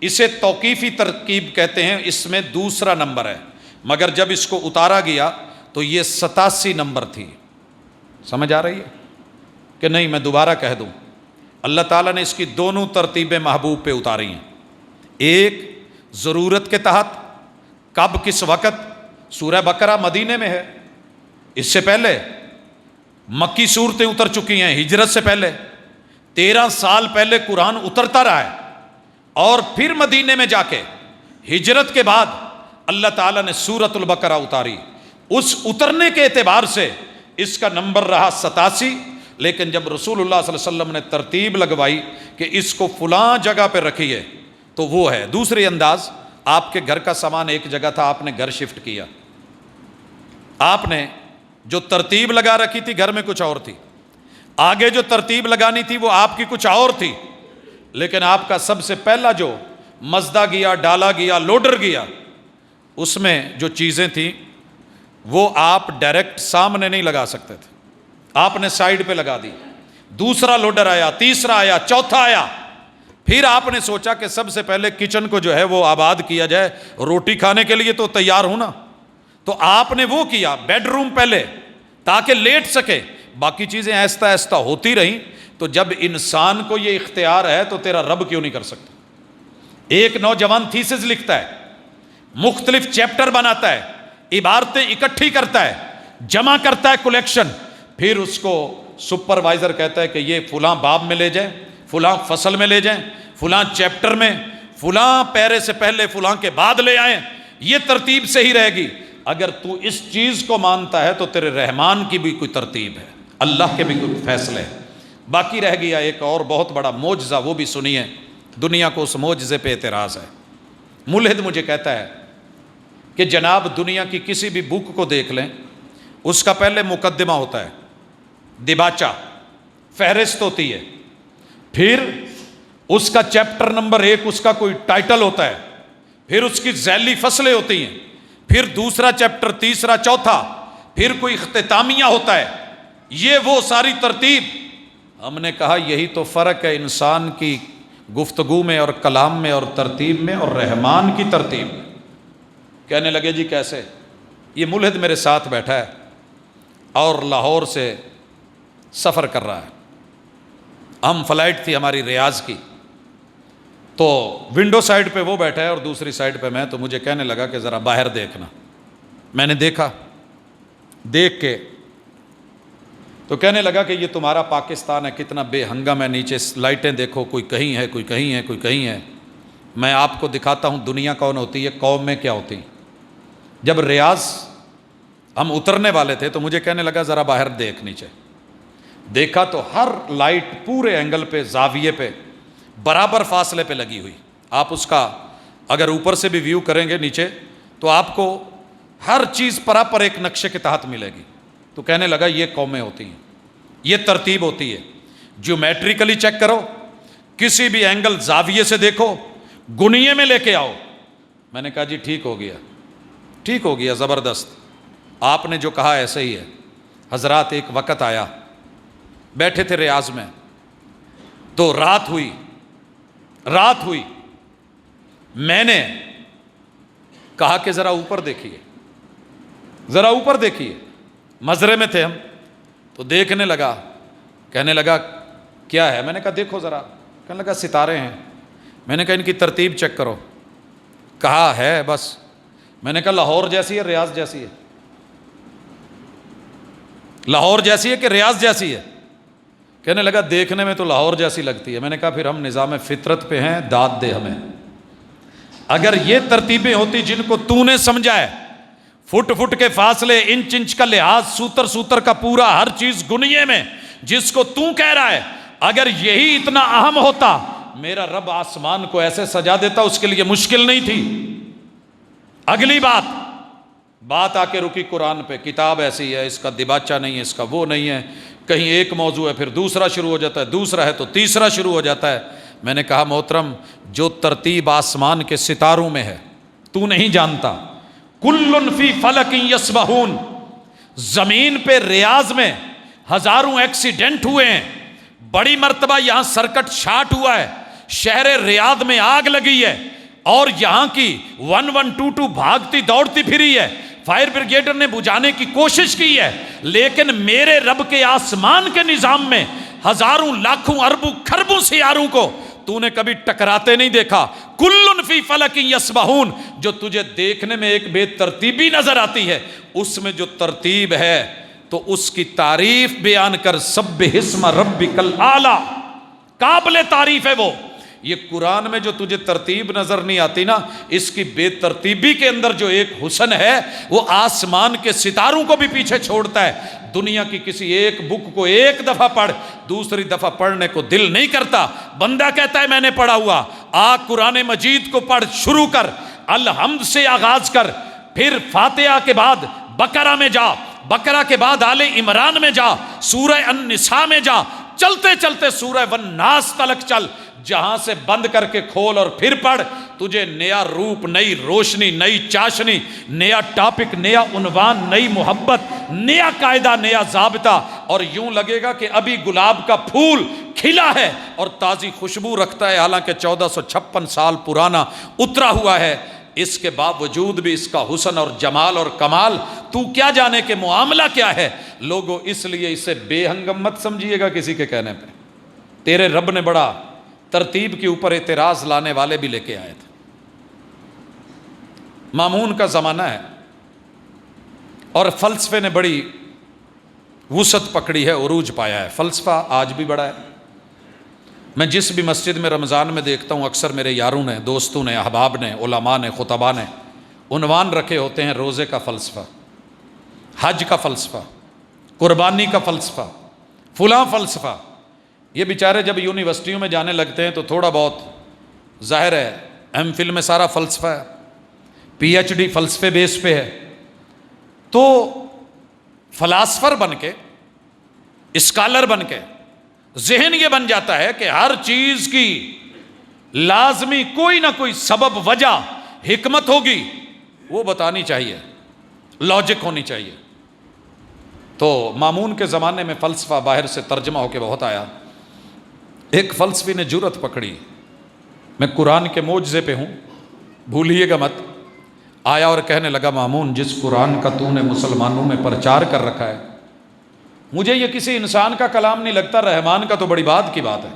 اسے توقیفی ترکیب کہتے ہیں، اس میں 2 نمبر ہے، مگر جب اس کو اتارا گیا تو یہ 87 نمبر تھی۔ سمجھ آ رہی ہے کہ نہیں؟ میں دوبارہ کہہ دوں، اللہ تعالیٰ نے اس کی دونوں ترتیبیں محبوب پہ اتاری ہیں، ایک ضرورت کے تحت، کب کس وقت۔ سورہ بقرہ مدینے میں ہے، اس سے پہلے مکی صورتیں اتر چکی ہیں، ہجرت سے پہلے 13 سال پہلے قرآن اترتا رہا ہے، اور پھر مدینے میں جا کے ہجرت کے بعد اللہ تعالیٰ نے سورۃ البقرہ اتاری۔ اس اترنے کے اعتبار سے اس کا نمبر رہا 87، لیکن جب رسول اللہ صلی اللہ علیہ وسلم نے ترتیب لگوائی کہ اس کو فلاں جگہ پہ رکھیے تو وہ ہے۔ دوسری انداز، آپ کے گھر کا سامان ایک جگہ تھا، آپ نے گھر شفٹ کیا، آپ نے جو ترتیب لگا رکھی تھی گھر میں کچھ اور تھی، آگے جو ترتیب لگانی تھی وہ آپ کی کچھ اور تھی، لیکن آپ کا سب سے پہلا جو مزدہ گیا، ڈالا گیا، لوڈر گیا، اس میں جو چیزیں تھیں وہ آپ ڈائریکٹ سامنے نہیں لگا سکتے تھے، آپ نے سائیڈ پہ لگا دی، دوسرا لوڈر آیا، تیسرا آیا، چوتھا آیا، پھر آپ نے سوچا کہ سب سے پہلے کچن کو جو ہے وہ آباد کیا جائے، روٹی کھانے کے لیے تو تیار ہونا، تو آپ نے وہ کیا بیڈ روم پہلے تاکہ لیٹ سکے، باقی چیزیں آہستہ آہستہ ہوتی رہیں۔ تو جب انسان کو یہ اختیار ہے تو تیرا رب کیوں نہیں کر سکتا؟ ایک نوجوان تھیسس لکھتا ہے، مختلف چیپٹر بناتا ہے، عبارتیں اکٹھی کرتا ہے، جمع کرتا ہے کلیکشن، پھر اس کو سپروائزر کہتا ہے کہ یہ فلاں باب میں لے جائیں، فلاں فصل میں لے جائیں، فلاں چیپٹر میں، فلاں پیرے سے پہلے فلاں کے بعد لے آئیں، یہ ترتیب صحیح رہے گی۔ اگر تو اس چیز کو مانتا ہے تو تیرے رحمان کی بھی کوئی ترتیب ہے، اللہ کے بھی کوئی فیصلے ہیں۔ باقی رہ گیا ایک اور بہت بڑا معجزہ، وہ بھی سنیے، دنیا کو اس معجزے پہ اعتراض ہے۔ ملحد مجھے کہتا ہے کہ جناب دنیا کی کسی بھی بک کو دیکھ لیں، اس کا پہلے مقدمہ ہوتا ہے، دباچہ، فہرست ہوتی ہے، پھر اس کا چیپٹر نمبر 1 اس کا کوئی ٹائٹل ہوتا ہے، پھر اس کی ذیلی فصلیں ہوتی ہیں، پھر دوسرا چیپٹر، تیسرا، چوتھا، پھر کوئی اختتامیہ ہوتا ہے، یہ وہ ساری ترتیب۔ ہم نے کہا یہی تو فرق ہے انسان کی گفتگو میں اور کلام میں اور ترتیب میں اور رحمان کی ترتیب میں۔ کہنے لگے جی کیسے؟ یہ ملحد میرے ساتھ بیٹھا ہے اور لاہور سے سفر کر رہا ہے، ہم فلائٹ تھی ہماری ریاض کی، تو ونڈو سائڈ پہ وہ بیٹھا ہے اور دوسری سائڈ پہ میں، تو مجھے کہنے لگا کہ ذرا باہر دیکھنا۔ میں نے دیکھا، دیکھ کے تو کہنے لگا کہ یہ تمہارا پاکستان ہے، کتنا بے ہنگم ہے، نیچے لائٹیں دیکھو، کوئی کہیں ہے، کوئی کہیں ہے، کوئی کہیں ہے۔ میں آپ کو دکھاتا ہوں دنیا کون ہوتی ہے، قومیں کیا ہوتی ہیں۔ جب ریاض ہم اترنے والے تھے تو مجھے کہنے لگا ذرا باہر دیکھ نیچے۔ دیکھا تو ہر لائٹ پورے اینگل پہ، زاویے پہ، برابر فاصلے پہ لگی ہوئی۔ آپ اس کا اگر اوپر سے بھی ویو کریں گے نیچے تو آپ کو ہر چیز پراپر ایک نقشے کے تحت ملے گی۔ تو کہنے لگا یہ قومیں ہوتی ہیں، یہ ترتیب ہوتی ہے، جیومیٹریکلی چیک کرو، کسی بھی اینگل زاویے سے دیکھو، گنیے میں لے کے آؤ۔ میں نے کہا جی ٹھیک ہو گیا، ٹھیک ہو گیا، زبردست، آپ نے جو کہا ایسے ہی ہے۔ حضرات ایک وقت آیا، بیٹھے تھے ریاض میں، تو رات ہوئی، میں نے کہا کہ ذرا اوپر دیکھیے، ذرا اوپر دیکھیے، مزرے میں تھے ہم، تو دیکھنے لگا، کہنے لگا کیا ہے؟ میں نے کہا دیکھو ذرا، کہنے لگا ستارے ہیں۔ میں نے کہا ان کی ترتیب چیک کرو، کہا ہے بس۔ میں نے کہا لاہور جیسی ہے ریاض جیسی ہے؟ لاہور جیسی ہے کہ ریاض جیسی ہے؟ کہنے لگا دیکھنے میں تو لاہور جیسی لگتی ہے۔ میں نے کہا پھر ہم نظام فطرت پہ ہیں، داد دے ہمیں۔ اگر یہ ترتیبیں ہوتی جن کو تو نے سمجھا ہے، فٹ فٹ کے فاصلے، انچ انچ کا لحاظ، سوتر سوتر کا پورا ہر چیز گنیے میں، جس کو تو کہہ رہا ہے، اگر یہی اتنا اہم ہوتا، میرا رب آسمان کو ایسے سجا دیتا، اس کے لیے مشکل نہیں تھی۔ اگلی بات آ کے رکی قرآن پہ، کتاب ایسی ہے، اس کا دباچہ نہیں ہے، اس کا وہ نہیں ہے، کہیں ایک موضوع ہے پھر دوسرا شروع ہو جاتا ہے، دوسرا ہے تو تیسرا شروع ہو جاتا ہے۔ میں نے کہا محترم، جو ترتیب آسمان کے ستاروں میں ہے تو نہیں جانتا۔ کل فی فلک یسبحون، زمین پہ ریاض میں ہزاروں ایکسیڈنٹ ہوئے ہیں، بڑی مرتبہ یہاں سرکٹ شارٹ ہوا ہے، شہر ریاض میں آگ لگی ہے اور یہاں کی 1122 بھاگتی دوڑتی پھری ہے، فائر بریگیڈر نے بجھانے کی کوشش کی ہے، لیکن میرے رب کے آسمان کے نظام میں ہزاروں لاکھوں اربوں کھربوں سیاروں کو تو نے کبھی ٹکراتے نہیں دیکھا۔ کل فی فلک یسبحون، جو تجھے دیکھنے میں ایک بے ترتیبی نظر آتی ہے، اس میں جو ترتیب ہے تو اس کی تعریف بیان کر، سبح اسم ربک الاعلی، قابل تعریف ہے وہ۔ یہ قرآن میں جو تجھے ترتیب نظر نہیں آتی نا، اس کی بے ترتیبی کے اندر جو ایک حسن ہے، وہ آسمان کے ستاروں کو بھی پیچھے چھوڑتا ہے۔ دنیا کی کسی ایک بک کو ایک دفعہ پڑھ، دوسری دفعہ پڑھنے کو دل نہیں کرتا۔ بندہ کہتا ہے میں نے پڑھا ہوا، قرآن مجید کو پڑھ، شروع کر، الحمد سے آغاز کر، پھر فاتحہ کے بعد بقرہ میں جا، بقرہ کے بعد آل عمران میں جا، سورہ النساء میں جا، چلتے چلتے سورہ والناس تلک چل، جہاں سے بند کر کے کھول اور پھر پڑھ، تجھے نیا روپ، نئی روشنی، نئی چاشنی، نیا ٹاپک، نیا عنوان، نئی محبت، نیا قاعدہ، نیا ضابطہ، اور یوں لگے گا کہ ابھی گلاب کا پھول کھلا ہے اور تازی خوشبو رکھتا ہے، حالانکہ 1456 سال پرانا اترا ہوا ہے۔ اس کے باوجود بھی اس کا حسن اور جمال اور کمال تو کیا جانے کہ معاملہ کیا ہے۔ لوگوں اس لیے اسے بے ہنگم مت سمجھیے گا کسی کے کہنے پہ، تیرے رب نے بڑا ترتیب کے اوپر اعتراض لانے والے بھی لے کے آئے تھے۔ مامون کا زمانہ ہے اور فلسفے نے بڑی وسعت پکڑی ہے، عروج پایا ہے۔ فلسفہ آج بھی بڑا ہے۔ میں جس بھی مسجد میں رمضان میں دیکھتا ہوں، اکثر میرے یاروں نے، دوستوں نے، احباب نے، علماء نے، خطباء نے عنوان رکھے ہوتے ہیں روزے کا فلسفہ، حج کا فلسفہ، قربانی کا فلسفہ، فلاں فلسفہ۔ یہ بیچارے جب یونیورسٹیوں میں جانے لگتے ہیں تو تھوڑا بہت ظاہر ہے، ایم فل میں سارا فلسفہ ہے، پی ایچ ڈی فلسفے بیس پہ ہے، تو فلاسفر بن کے، اسکالر بن کے ذہن یہ بن جاتا ہے کہ ہر چیز کی لازمی کوئی نہ کوئی سبب، وجہ، حکمت ہوگی، وہ بتانی چاہیے، لاجک ہونی چاہیے۔ تو مامون کے زمانے میں فلسفہ باہر سے ترجمہ ہو کے بہت آیا۔ ایک فلسفی نے جرأت پکڑی، میں قرآن کے معجزے پہ ہوں، بھولیے گا مت، آیا اور کہنے لگا مامون، جس قرآن کا تو نے مسلمانوں میں پرچار کر رکھا ہے، مجھے یہ کسی انسان کا کلام نہیں لگتا، رحمان کا تو بڑی بات کی بات ہے۔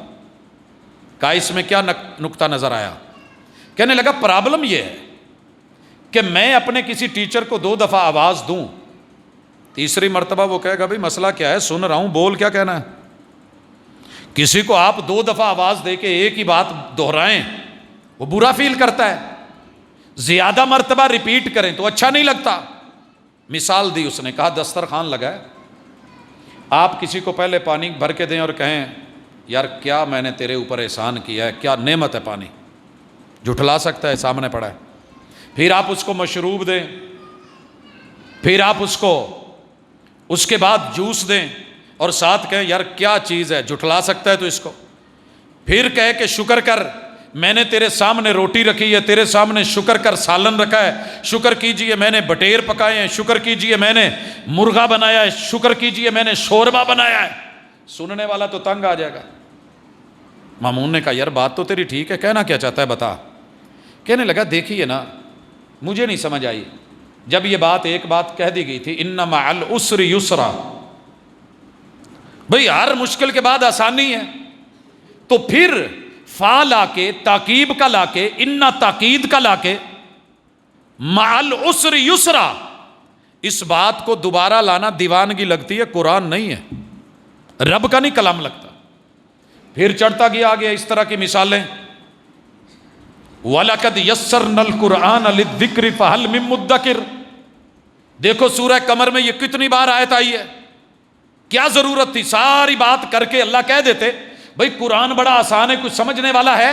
کہا اس میں کیا نقطہ نظر آیا؟ کہنے لگا پرابلم یہ ہے کہ میں اپنے کسی ٹیچر کو 2 دفعہ آواز دوں، تیسری مرتبہ وہ کہے گا بھئی مسئلہ کیا ہے، سن رہا ہوں، بول، کیا کہنا ہے۔ کسی کو آپ 2 دفعہ آواز دے کے ایک ہی بات دہرائیں، وہ برا فیل کرتا ہے، زیادہ مرتبہ ریپیٹ کریں تو اچھا نہیں لگتا۔ مثال دی اس نے، کہا دسترخوان لگا ہے، آپ کسی کو پہلے پانی بھر کے دیں اور کہیں یار کیا میں نے تیرے اوپر احسان کیا ہے، کیا نعمت ہے پانی، جھٹلا سکتا ہے، سامنے پڑا ہے۔ پھر آپ اس کو مشروب دیں، پھر آپ اس کو اس کے بعد جوس دیں اور ساتھ کہیں یار کیا چیز ہے، جھٹلا سکتا ہے تو اس کو۔ پھر کہے کہ شکر کر، میں نے تیرے سامنے روٹی رکھی ہے، تیرے سامنے شکر کر سالن رکھا ہے، شکر کیجئے میں نے بٹیر پکائے ہیں، شکر کیجئے میں نے مرغا بنایا ہے، شکر کیجئے میں نے شوربہ بنایا ہے۔ سننے والا تو تنگ آ جائے گا۔ مامون نے کہا یار بات تو تیری ٹھیک ہے، کہنا کیا چاہتا ہے بتا۔ کہنے لگا دیکھیے نا، مجھے نہیں سمجھ آئی، جب یہ بات ایک بات کہہ دی گئی تھی ان مع العسر یسرا، بھئی ہر مشکل کے بعد آسانی ہے، تو پھر فا لا کے، تاکیب کا لا کے، ان تاکید کا لا کے، مع العسر یسرا، اس بات کو دوبارہ لانا دیوانگی لگتی ہے، قرآن نہیں ہے، رب کا نہیں کلام لگتا۔ پھر چڑھتا گیا آگے اس طرح کی مثالیں، وَلَقَدْ يَسَّرْنَا الْقُرْآنَ لِلذِّكْرِ فَهَلْ مِن مُدَّكِرٍ۔ دیکھو سورہ قمر میں یہ کتنی بار آیت آئی ہے، کیا ضرورت تھی ساری بات کر کے اللہ کہہ دیتے بھئی قرآن بڑا آسان ہے، کچھ سمجھنے والا ہے۔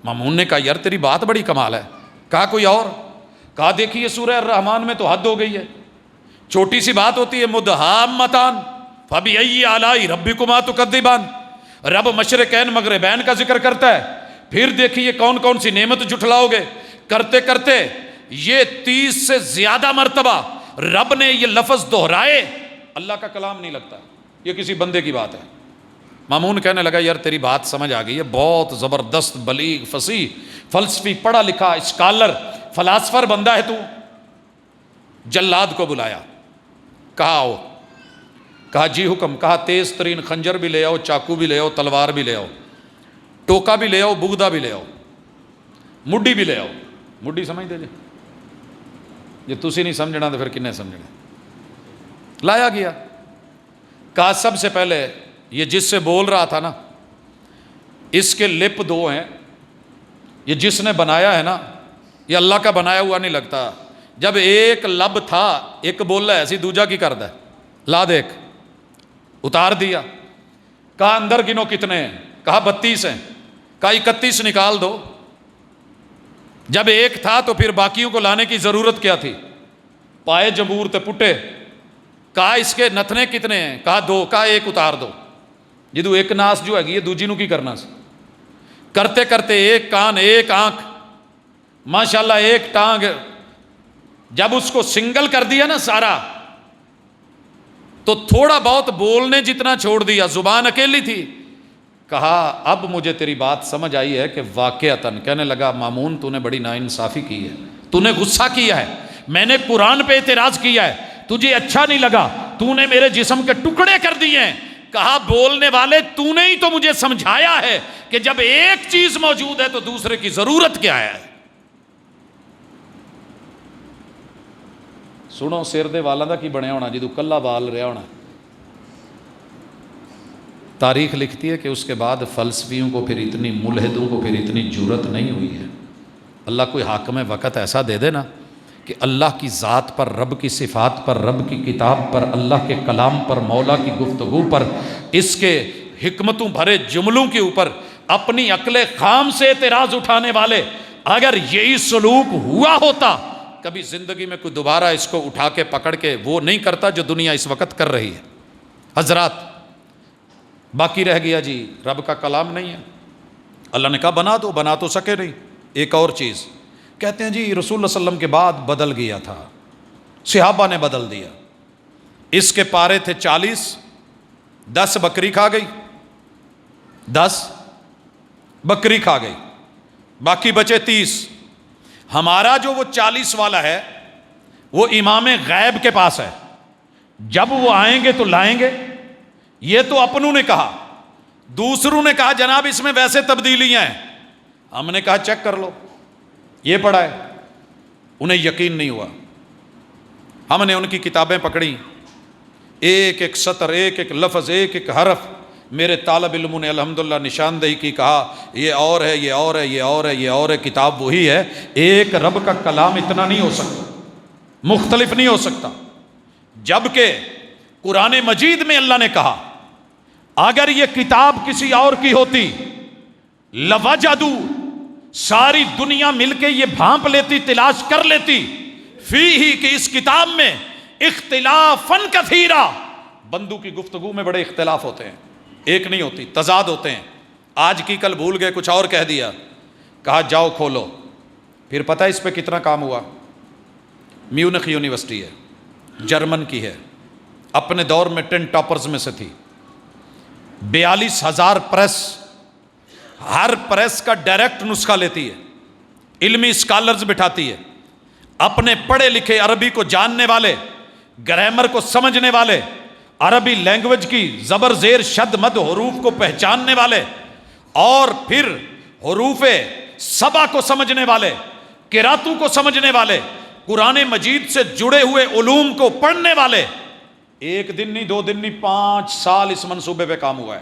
مامون نے کہا یار تیری بات بڑی کمال ہے۔ کہا کوئی اور؟ کہا دیکھیے سورہ الرحمن میں تو حد ہو گئی ہے، چھوٹی سی بات ہوتی ہے مدہامتان فبأي آلاء ربكما تكذبان، رب مشرقین مغربین کا ذکر کرتا ہے، پھر دیکھیے کون کون سی نعمت جھٹلاؤ گے، کرتے کرتے یہ 30 سے زیادہ مرتبہ رب نے یہ لفظ دہرائے، اللہ کا کلام نہیں لگتا، یہ کسی بندے کی بات ہے۔ مامون کہنے لگا یار تیری بات سمجھ آ گئی ہے، بہت زبردست، بلیغ، فصیح، فلسفی، پڑھا لکھا، اسکالر، فلاسفر بندہ ہے تو۔ جلاد کو بلایا، کہا آؤ، کہا جی حکم، کہا تیز ترین خنجر بھی لے آؤ، چاقو بھی لے آؤ، تلوار بھی لے آؤ، ٹوکا بھی لے آؤ، بغدہ بھی لے آؤ، مڈی بھی لے آؤ۔ مڈی سمجھ دے جی، یہ تسی نہیں سمجھنا تو پھر کنے سمجھنا۔ لایا گیا، کہا سب سے پہلے یہ جس سے بول رہا تھا نا، اس کے لپ 2 ہیں، یہ جس نے بنایا ہے نا، یہ اللہ کا بنایا ہوا نہیں لگتا۔ جب ایک لب تھا، ایک بول رہا ہے ایسی، دوجا کی کردا ہے، لا دیکھ، اتار دیا۔ کہا اندر گنو کتنے ہیں؟ کہا 32 ہیں۔ کہا 31 نکال دو۔ جب ایک تھا تو پھر باقیوں کو لانے کی ضرورت کیا تھی؟ پائے جبور تے پٹے۔ کہا اس کے نتنے کتنے ہیں؟ کہا 2۔ کہا 1 اتار دو، جدو ایک ناس جو ہے یہ دوجی نو کی کرنا سی۔ کرتے کرتے ایک کان ایک آنکھ ماشاءاللہ ایک ٹانگ، جب اس کو سنگل کر دیا نا سارا تو تھوڑا بہت بولنے جتنا چھوڑ دیا، زبان اکیلی تھی. کہا اب مجھے تیری بات سمجھ آئی ہے کہ واقعتاً، کہنے لگا مامون تو نے بڑی ناانصافی کی ہے، تو نے غصہ کیا ہے، میں نے قرآن پہ اعتراض کیا ہے، تجھے اچھا نہیں لگا، تو نے میرے جسم کے ٹکڑے کر دیے ہیں. کہا بولنے والے تو نے ہی تو مجھے سمجھایا ہے کہ جب ایک چیز موجود ہے تو دوسرے کی ضرورت کیا ہے. سنو سر دے والاں دا کی بنیا ہونا جدو کلا بال رہا ہونا. تاریخ لکھتی ہے کہ اس کے بعد فلسفیوں کو پھر اتنی، ملحدوں کو پھر اتنی جرت نہیں ہوئی ہے. اللہ کوئی حاکم وقت ایسا دے دے نا کہ اللہ کی ذات پر، رب کی صفات پر، رب کی کتاب پر، اللہ کے کلام پر، مولا کی گفتگو پر، اس کے حکمتوں بھرے جملوں کے اوپر اپنی عقل خام سے اعتراض اٹھانے والے اگر یہی سلوک ہوا ہوتا، کبھی زندگی میں کوئی دوبارہ اس کو اٹھا کے پکڑ کے وہ نہیں کرتا جو دنیا اس وقت کر رہی ہے. حضرات باقی رہ گیا جی رب کا کلام نہیں ہے. اللہ نے کہا بنا دو، بنا تو سکے نہیں. ایک اور چیز کہتے ہیں جی رسول اللہ صلی اللہ علیہ وسلم کے بعد بدل گیا تھا، صحابہ نے بدل دیا. اس کے پارے تھے 40، 10 بکری کھا گئی، 10 بکری کھا گئی، باقی بچے 30. ہمارا جو وہ 40 والا ہے وہ امام غیب کے پاس ہے، جب وہ آئیں گے تو لائیں گے. یہ تو اپنوں نے کہا، دوسروں نے کہا جناب اس میں ویسے تبدیلیاں ہیں. ہم نے کہا چیک کر لو، یہ پڑھا ہے. انہیں یقین نہیں ہوا. ہم نے ان کی کتابیں پکڑی، ایک ایک سطر، ایک ایک لفظ، ایک ایک حرف میرے طالب علموں نے الحمدللہ نشاندہی کی. کہا یہ اور ہے، یہ اور ہے، یہ اور ہے، یہ اور ہے. کتاب وہی ہے. ایک رب کا کلام اتنا نہیں ہو سکتا، مختلف نہیں ہو سکتا. جبکہ قرآن مجید میں اللہ نے کہا اگر یہ کتاب کسی اور کی ہوتی لوجدوا، ساری دنیا مل کے یہ بھانپ لیتی، تلاش کر لیتی، فیہ کہ اس کتاب میں اختلافاً کثیرا، بندوں کی گفتگو میں بڑے اختلاف ہوتے ہیں، ایک نہیں ہوتی، تضاد ہوتے ہیں. آج کی کل بھول گئے، کچھ اور کہہ دیا. کہا جاؤ کھولو. پھر پتہ اس پہ کتنا کام ہوا. میونخ یونیورسٹی ہے، جرمن کی ہے، اپنے دور میں 10 ٹاپرز میں سے تھی. 42,000 پریس، ہر پریس کا ڈائریکٹ نسخہ لیتی ہے، علمی اسکالرز بٹھاتی ہے، اپنے پڑھے لکھے عربی کو جاننے والے، گرامر کو سمجھنے والے، عربی لینگویج کی زبر زیر شد مد حروف کو پہچاننے والے، اور پھر حروف سبا کو سمجھنے والے، قراتوں کو سمجھنے والے، قرآن مجید سے جڑے ہوئے علوم کو پڑھنے والے. ایک دن نہیں، 2 دن نہیں، 5 سال اس منصوبے پہ کام ہوا ہے.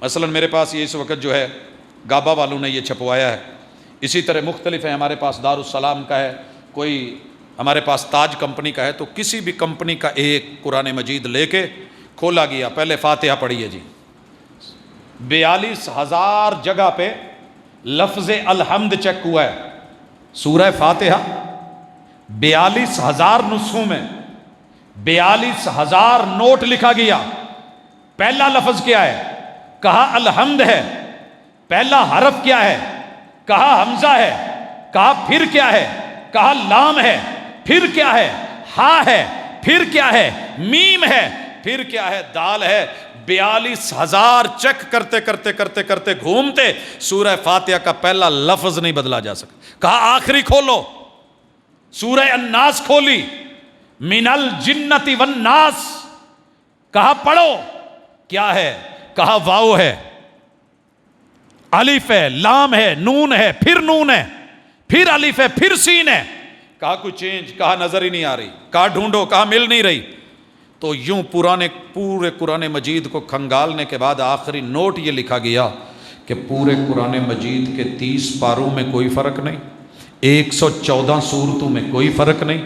مثلا میرے پاس یہ اس وقت جو ہے گابا والوں نے یہ چھپوایا ہے. اسی طرح مختلف ہیں، ہمارے پاس دارالسلام کا ہے، کوئی ہمارے پاس تاج کمپنی کا ہے. تو کسی بھی کمپنی کا ایک قرآن مجید لے کے کھولا گیا. پہلے فاتحہ پڑھیے جی. 42,000 جگہ پہ لفظ الحمد چیک ہوا ہے. سورہ فاتحہ 42,000 نسخوں میں 42,000 نوٹ لکھا گیا. پہلا لفظ کیا ہے؟ کہا الحمد ہے. پہلا حرف کیا ہے؟ کہا حمزہ ہے. کہا پھر کیا ہے؟ کہا لام ہے. پھر کیا ہے؟ ہا ہے. پھر کیا ہے؟ میم ہے. پھر کیا ہے؟ دال ہے. 42,000 چیک کرتے کرتے کرتے کرتے گھومتے سورہ فاتحہ کا پہلا لفظ نہیں بدلا جا سکتا. کہا آخری کھولو. سورہ الناس کھولی، من الجنت والناس. کہا پڑھو. کیا ہے؟ کہا واو ہے، الف ہے، لام ہے، نون ہے، پھر نون ہے، پھر الف ہے، پھر سین ہے. کہا کوئی چینج؟ کہا نظر ہی نہیں آ رہی. کہا ڈھونڈو. کہا مل نہیں رہی. تو یوں پورے قرآن مجید کو کھنگالنے کے بعد آخری نوٹ یہ لکھا گیا کہ پورے قرآن مجید کے 30 پاروں میں کوئی فرق نہیں، 114 سورتوں میں کوئی فرق نہیں،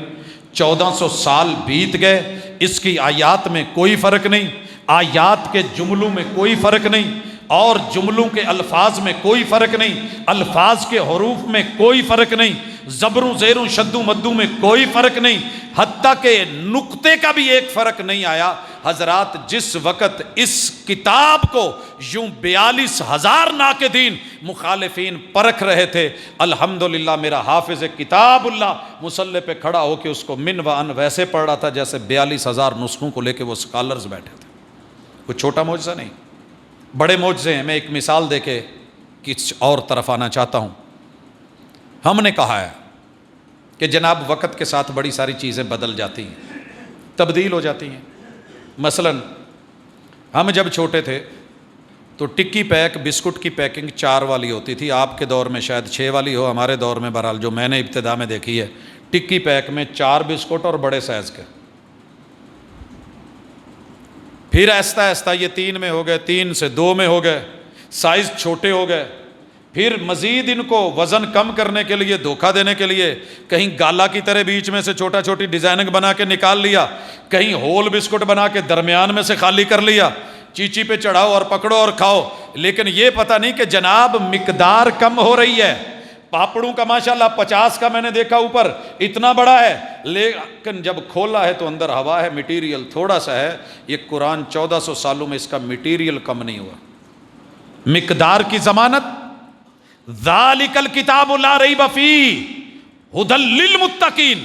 1400 سال بیت گئے، اس کی آیات میں کوئی فرق نہیں، آیات کے جملوں میں کوئی فرق نہیں، اور جملوں کے الفاظ میں کوئی فرق نہیں، الفاظ کے حروف میں کوئی فرق نہیں. زبروں زیروں شدوں مدوں میں کوئی فرق نہیں، حتیٰ کہ نقطے کا بھی ایک فرق نہیں آیا۔ حضرات جس وقت اس کتاب کو یوں 42,000 ناقدین مخالفین پرکھ رہے تھے، الحمدللہ میرا حافظ کتاب اللہ مصلی پہ کھڑا ہو کے اس کو من و ان ویسے پڑھ رہا تھا جیسے 42,000 نسخوں کو لے کے وہ اسکالرز بیٹھے تھے۔ کوئی چھوٹا معجزہ نہیں، بڑے معجزے ہیں۔ میں ایک مثال دے کے کچھ اور طرف آنا چاہتا ہوں۔ ہم نے کہا ہے کہ جناب وقت کے ساتھ بڑی ساری چیزیں بدل جاتی ہیں، تبدیل ہو جاتی ہیں۔ مثلا ہم جب چھوٹے تھے تو ٹکی پیک بسکٹ کی پیکنگ 4 والی ہوتی تھی، آپ کے دور میں شاید 6 والی ہو، ہمارے دور میں بہرحال جو میں نے ابتدا میں دیکھی ہے ٹکی پیک میں 4 بسکٹ اور بڑے سائز کے۔ پھر آہستہ آہستہ یہ 3 میں ہو گئے، 3 سے 2 میں ہو گئے، سائز چھوٹے ہو گئے۔ پھر مزید ان کو وزن کم کرنے کے لیے، دھوکہ دینے کے لیے کہیں گالا کی طرح بیچ میں سے چھوٹا چھوٹی ڈیزائننگ بنا کے نکال لیا، کہیں ہول بسکٹ بنا کے درمیان میں سے خالی کر لیا، چیچی پہ چڑھاؤ اور پکڑو اور کھاؤ۔ لیکن یہ پتہ نہیں کہ جناب مقدار کم ہو رہی ہے۔ پاپڑوں کا ماشاءاللہ 50 کا میں نے دیکھا اوپر اتنا بڑا ہے، لیکن جب کھولا ہے تو اندر ہوا ہے، میٹیریل تھوڑا سا ہے۔ یہ قرآن 1400 سالوں میں اس کا میٹیریل کم نہیں ہوا۔ مقدار کی ضمانت، ذالک الکتاب لا ریب فیہ ھدی للمتقین،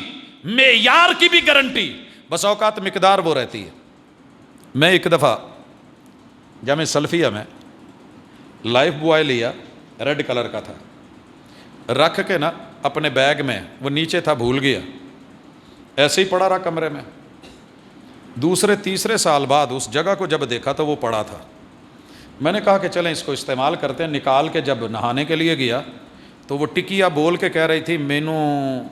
معیار کی بھی گارنٹی۔ بس اوقات مقدار وہ رہتی ہے۔ میں ایک دفعہ جامع سلفیہ میں لائف بوائے لیا، ریڈ کلر کا تھا، رکھ کے نا اپنے بیگ میں، وہ نیچے تھا بھول گیا، ایسے ہی پڑا رہا کمرے میں۔ دوسرے تیسرے سال بعد اس جگہ کو جب دیکھا تو وہ پڑا تھا۔ میں نے کہا کہ چلیں اس کو استعمال کرتے ہیں۔ نکال کے جب نہانے کے لیے گیا تو وہ ٹکیا بول کے کہہ رہی تھی مینوں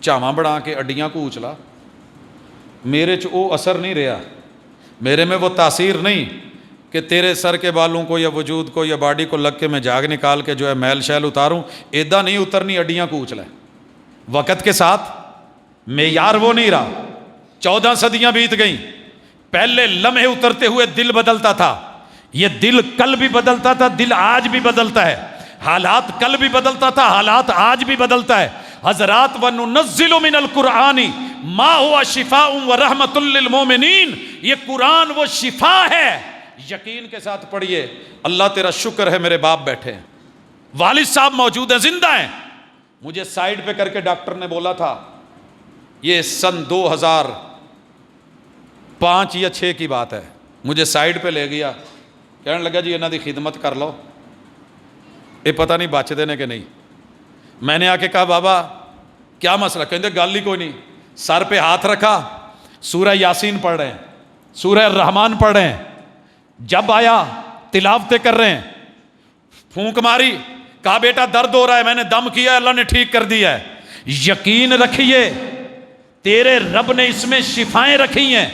چاواں بڑھا کے اڈیاں کو اچلا، میرے چ وہ اثر نہیں رہا، میرے میں وہ تاثیر نہیں کہ تیرے سر کے بالوں کو یا وجود کو یا باڈی کو لگ کے میں جاگ نکال کے جو ہے میل شیل اتاروں، ایدہ نہیں اترنی، اڈیاں کو اچلا ہے۔ وقت کے ساتھ معیار وہ نہیں رہا۔ 14 صدیاں بیت گئیں، پہلے لمحے اترتے ہوئے دل بدلتا تھا، یہ دل کل بھی بدلتا تھا، دل آج بھی بدلتا ہے، حالات کل بھی بدلتا تھا، حالات آج بھی بدلتا ہے۔ حضرات وَنُنَزِّلُ مِنَ الْقُرْآنِ مَا هُوَ شِفَاءٌ وَرَحْمَةٌ لِّلْمُؤْمِنِينَ، یہ قرآن وہ شفا ہے۔ یقین کے ساتھ پڑھیے۔ اللہ تیرا شکر ہے میرے باپ بیٹھے ہیں، والد صاحب موجود ہیں، زندہ ہیں۔ مجھے سائیڈ پہ کر کے ڈاکٹر نے بولا تھا، یہ سن 2005 یا 6 کی بات ہے، مجھے سائیڈ پہ لے گیا، کہنے لگا جی انہاں دی خدمت کر لو، یہ پتہ نہیں بچ دینے کہ نہیں۔ میں نے آ کے کہا بابا کیا مسئلہ؟ کہتے گل ہی کوئی نہیں۔ سر پہ ہاتھ رکھا، سورہ یاسین پڑھ رہے ہیں، سورہ الرحمن پڑھ رہے ہیں، جب آیا تلاوتیں کر رہے ہیں، پھونک ماری، کہا بیٹا درد ہو رہا ہے، میں نے دم کیا، اللہ نے ٹھیک کر دیا ہے۔ یقین رکھیے تیرے رب نے اس میں شفائیں رکھی ہیں،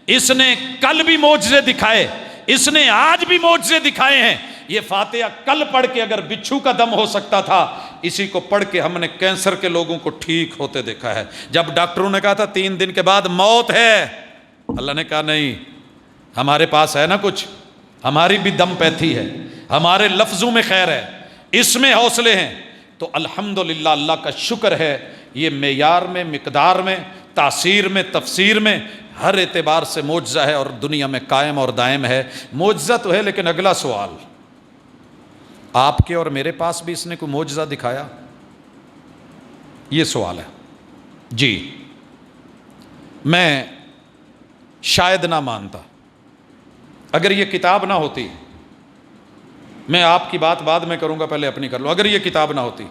اس نے کل بھی معجزے دکھائے، اس نے آج بھی معجزے دکھائے ہیں۔ یہ فاتحہ کل پڑھ کے اگر بچھو کا دم ہو سکتا تھا، اسی کو پڑھ کے ہم نے کینسر کے لوگوں کو ٹھیک ہوتے دیکھا ہے۔ جب ڈاکٹروں نے کہا تھا 3 دن کے بعد موت ہے، اللہ نے کہا نہیں، ہمارے پاس ہے نا کچھ، ہماری بھی دم پیتھی ہے، ہمارے لفظوں میں خیر ہے، اس میں حوصلے ہیں۔ تو الحمدللہ اللہ کا شکر ہے، یہ معیار میں، مقدار میں، تاثیر میں، تفسیر میں ہر اعتبار سے معجزہ ہے اور دنیا میں قائم اور دائم ہے۔ معجزہ تو ہے، لیکن اگلا سوال، آپ کے اور میرے پاس بھی اس نے کوئی معجزہ دکھایا؟ یہ سوال ہے۔ جی میں شاید نہ مانتا اگر یہ کتاب نہ ہوتی، میں آپ کی بات بعد میں کروں گا، پہلے اپنی کر لوں۔ اگر یہ کتاب نہ ہوتی،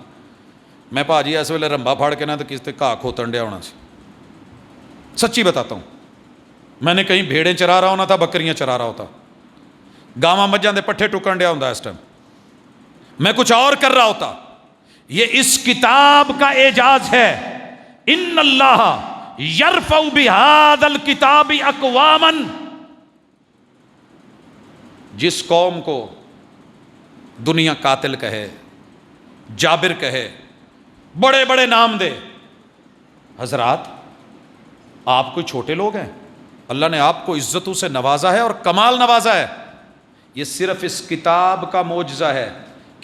میں پاجی اس ویلے رمبا پھاڑ کے نہ تو کس تے گھا کھوتن ڈیا ہونا سی، سچی بتاتا ہوں۔ میں نے کہیں بھیڑیں چرا رہا ہونا تھا، بکریاں چرا رہا ہوتا، گاواں مجھاں دے پٹھے ٹکن ڈیا ہوندا، اس ٹائم میں کچھ اور کر رہا ہوتا۔ یہ اس کتاب کا اعجاز ہے۔ ان اللہ یرفع بہذا الکتاب اقواما، جس قوم کو دنیا قاتل کہے، جابر کہے، بڑے بڑے نام دے، حضرات آپ کوئی چھوٹے لوگ ہیں؟ اللہ نے آپ کو عزتوں سے نوازا ہے اور کمال نوازا ہے۔ یہ صرف اس کتاب کا معجزہ ہے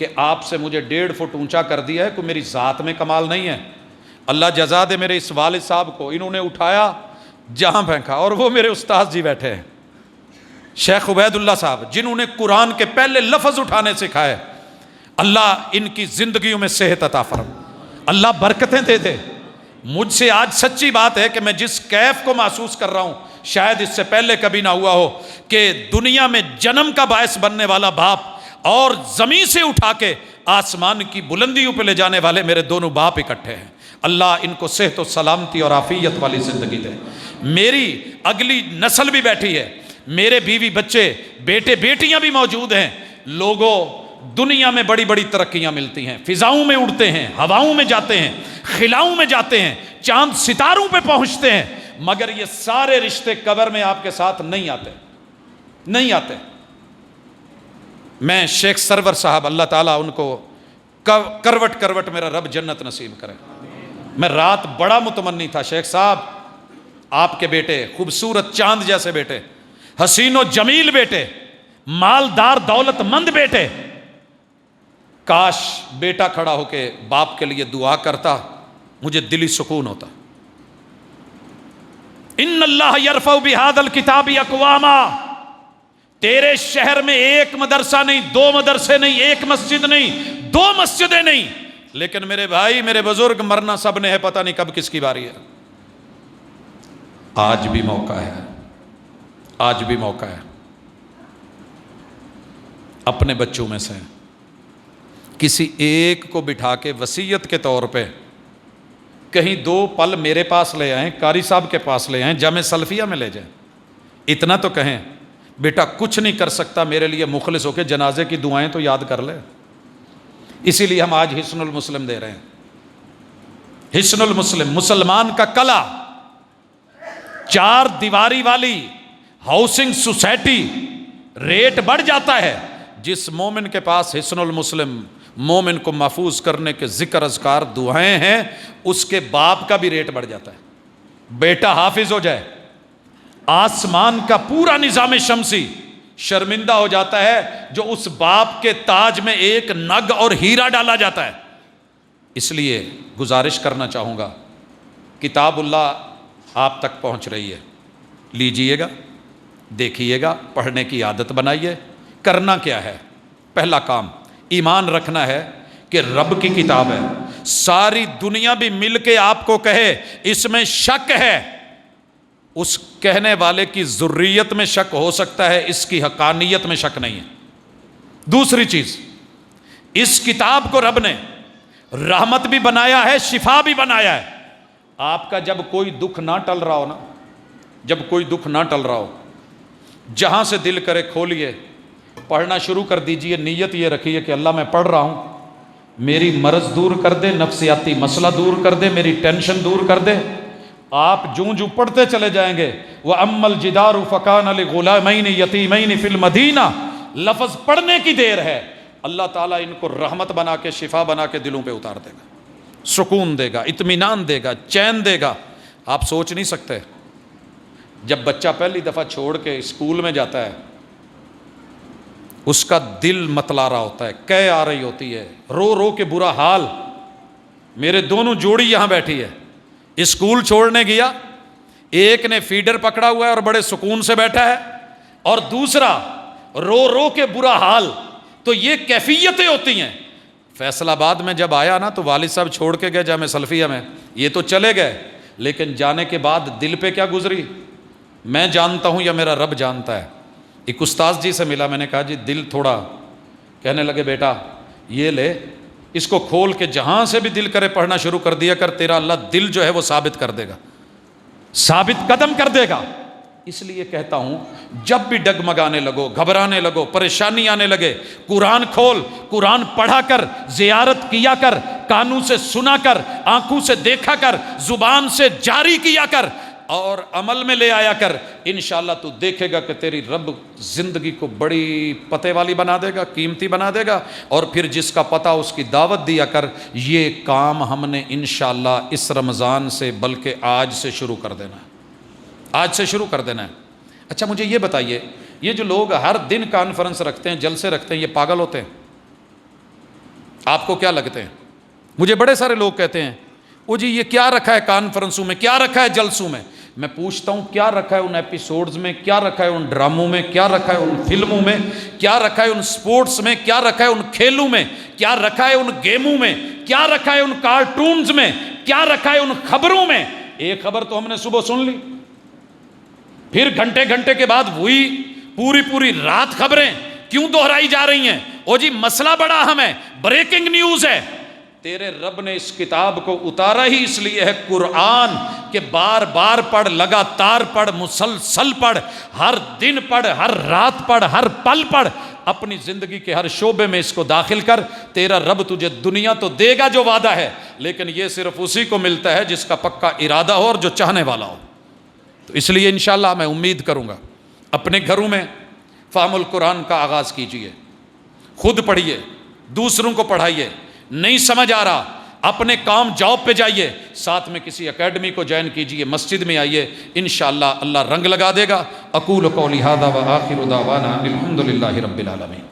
کہ آپ سے مجھے 1.5 فٹ اونچا کر دیا ہے، کوئی میری ذات میں کمال نہیں ہے۔ اللہ جزا دے میرے اس والد صاحب کو، انہوں نے اٹھایا جہاں پھینکا، اور وہ میرے استاد جی بیٹھے ہیں شیخ عبید اللہ صاحب، جنہوں نے قرآن کے پہلے لفظ اٹھانے سکھائے۔ اللہ ان کی زندگیوں میں صحت عطا فرما، اللہ برکتیں دے دے۔ مجھ سے آج سچی بات ہے کہ میں جس کیف کو محسوس کر رہا ہوں شاید اس سے پہلے کبھی نہ ہوا ہو، کہ دنیا میں جنم کا باعث بننے والا باپ اور زمین سے اٹھا کے آسمان کی بلندیوں پہ لے جانے والے میرے دونوں باپ اکٹھے ہیں۔ اللہ ان کو صحت و سلامتی اور عافیت والی زندگی دے۔ میری اگلی نسل بھی بیٹھی ہے، میرے بیوی بچے بیٹے بیٹیاں بھی موجود ہیں۔ لوگوں دنیا میں بڑی بڑی ترقیاں ملتی ہیں، فضاؤں میں اڑتے ہیں، ہواؤں میں جاتے ہیں، خلاؤں میں جاتے ہیں، چاند ستاروں پہ پہنچتے ہیں، مگر یہ سارے رشتے قبر میں آپ کے ساتھ نہیں آتے۔ میں شیخ سرور صاحب، اللہ تعالیٰ ان کو کروٹ کروٹ میرا رب جنت نصیب کرے۔ میں رات بڑا متمنی تھا شیخ صاحب، آپ کے بیٹے خوبصورت چاند جیسے بیٹے، حسین و جمیل بیٹے، مالدار دولت مند بیٹے، کاش بیٹا کھڑا ہو کے باپ کے لیے دعا کرتا، مجھے دلی سکون ہوتا۔ ان اللہ یرفع بہذا الکتاب اقواما، تیرے شہر میں ایک مدرسہ نہیں، 2 مدرسے نہیں، ایک مسجد نہیں، 2 مسجدیں نہیں، لیکن میرے بھائی میرے بزرگ مرنا سب نے ہے، پتہ نہیں کب کس کی باری ہے۔ آج بھی موقع ہے، اپنے بچوں میں سے کسی ایک کو بٹھا کے وصیت کے طور پہ کہیں 2 پل میرے پاس لے آئیں، قاری صاحب کے پاس لے آئیں، جامع سلفیہ میں لے جائیں، اتنا تو کہیں بیٹا کچھ نہیں کر سکتا میرے لیے، مخلص ہو کے جنازے کی دعائیں تو یاد کر لے۔ اسی لیے ہم آج حصن المسلم دے رہے ہیں۔ حصن المسلم مسلمان کا کلا، 4 دیواری والی ہاؤسنگ سوسائٹی ریٹ بڑھ جاتا ہے۔ جس مومن کے پاس حصن المسلم، مومن کو محفوظ کرنے کے ذکر اذکار دعائیں ہیں، اس کے باپ کا بھی ریٹ بڑھ جاتا ہے۔ بیٹا حافظ ہو جائے، آسمان کا پورا نظام شمسی شرمندہ ہو جاتا ہے جو اس باپ کے تاج میں ایک نگ اور ہیرا ڈالا جاتا ہے۔ اس لیے گزارش کرنا چاہوں گا، کتاب اللہ آپ تک پہنچ رہی ہے، لیجئے گا، دیکھیے گا، پڑھنے کی عادت بنائیے۔ کرنا کیا ہے؟ پہلا کام ایمان رکھنا ہے کہ رب کی کتاب ہے، ساری دنیا بھی مل کے آپ کو کہے اس میں شک ہے، اس کہنے والے کی ذریت میں شک ہو سکتا ہے، اس کی حقانیت میں شک نہیں ہے۔ دوسری چیز، اس کتاب کو رب نے رحمت بھی بنایا ہے، شفا بھی بنایا ہے۔ آپ کا جب کوئی دکھ نہ ٹل رہا ہو نا، جب کوئی دکھ نہ ٹل رہا ہو، جہاں سے دل کرے کھولیے، پڑھنا شروع کر دیجئے، نیت یہ رکھیے کہ اللہ میں پڑھ رہا ہوں، میری مرض دور کر دے، نفسیاتی مسئلہ دور کر دے، میری ٹینشن دور کر دے۔ آپ جوں پڑھتے چلے جائیں گے، وَأَمَّا الْجِدَارُ فَكَانَ لِغُلَامَيْنِ يَتِيمَيْنِ فِي الْمَدِينَةِ، لفظ پڑھنے کی دیر ہے، اللہ تعالیٰ ان کو رحمت بنا کے، شفا بنا کے دلوں پہ اتار دے گا، سکون دے گا، اطمینان دے گا، چین دے گا۔ آپ سوچ نہیں سکتے، جب بچہ پہلی دفعہ چھوڑ کے اسکول میں جاتا ہے، اس کا دل متلا رہا ہوتا ہے، کہے آ رہی ہوتی ہے، رو رو کے برا حال۔ میرے دونوں جوڑی یہاں بیٹھی ہے، اسکول چھوڑنے گیا، ایک نے فیڈر پکڑا ہوا ہے اور بڑے سکون سے بیٹھا ہے، اور دوسرا رو رو کے برا حال۔ تو یہ کیفیتیں ہوتی ہیں۔ فیصل آباد میں جب آیا نا تو والد صاحب چھوڑ کے گئے جامع سلفیہ میں، یہ تو چلے گئے، لیکن جانے کے بعد دل پہ کیا گزری میں جانتا ہوں یا میرا رب جانتا ہے۔ ایک استاذ جی سے ملا، میں نے کہا جی دل تھوڑا، کہنے لگے بیٹا یہ لے، اس کو کھول کے جہاں سے بھی دل کرے پڑھنا شروع کر دیا کر، تیرا اللہ دل جو ہے وہ ثابت کر دے گا، ثابت قدم کر دے گا۔ اس لیے کہتا ہوں جب بھی ڈگمگانے لگو، گھبرانے لگو، پریشانی آنے لگے، قرآن کھول، قرآن پڑھا کر، زیارت کیا کر، کانوں سے سنا کر، آنکھوں سے دیکھا کر، زبان سے جاری کیا کر، اور عمل میں لے آیا کر۔ انشاءاللہ تو دیکھے گا کہ تیری رب زندگی کو بڑی پتے والی بنا دے گا، قیمتی بنا دے گا۔ اور پھر جس کا پتہ اس کی دعوت دیا کر۔ یہ کام ہم نے انشاءاللہ اس رمضان سے بلکہ آج سے شروع کر دینا ہے، آج سے شروع کر دینا ہے۔ اچھا مجھے یہ بتائیے، یہ جو لوگ ہر دن کانفرنس رکھتے ہیں، جلسے رکھتے ہیں، یہ پاگل ہوتے ہیں؟
آپ کو کیا لگتے ہیں؟ مجھے بڑے سارے لوگ کہتے ہیں وہ جی یہ کیا رکھا ہے کانفرنسوں میں، کیا رکھا ہے جلسوں میں؟ میں پوچھتا ہوں کیا رکھا ہے ان ایپیسوڈز میں، کیا رکھا ہے ان ڈراموں میں، کیا رکھا ہے ان فلموں میں، کیا رکھا ہے ان سپورٹس میں، کیا رکھا ہے ان کھیلوں میں، کیا رکھا ہے ان گیموں میں، کیا رکھا ہے ان کارٹونز میں، کیا رکھا ہے ان خبروں میں؟ ایک خبر تو ہم نے صبح سن لی، پھر گھنٹے گھنٹے کے بعد وہی پوری پوری رات خبریں کیوں دہرائی جا رہی ہیں؟ او جی مسئلہ بڑا اہم ہے، بریکنگ نیوز ہے۔ تیرے رب نے اس کتاب کو اتارا ہی اس لیے ہے قرآن کہ بار بار پڑھ، لگاتار پڑھ، مسلسل پڑھ، ہر دن پڑھ، ہر رات پڑھ، ہر پل پڑھ، اپنی زندگی کے ہر شعبے میں اس کو داخل کر۔ تیرا رب تجھے دنیا تو دے گا جو وعدہ ہے، لیکن یہ صرف اسی کو ملتا ہے جس کا پکا ارادہ ہو اور جو چاہنے والا ہو۔ تو اس لیے انشاءاللہ میں امید کروں گا اپنے گھروں میں فہم القرآن کا آغاز کیجئے، خود پڑھیے، دوسروں کو پڑھائیے، نہیں سمجھ آ رہا اپنے کام جاب پہ جائیے، ساتھ میں کسی اکیڈمی کو جوائن کیجئے، مسجد میں آئیے، انشاءاللہ اللہ رنگ لگا دے گا۔ اقول قولی ھذا وآخر دعوانا الحمدللہ رب العالمین۔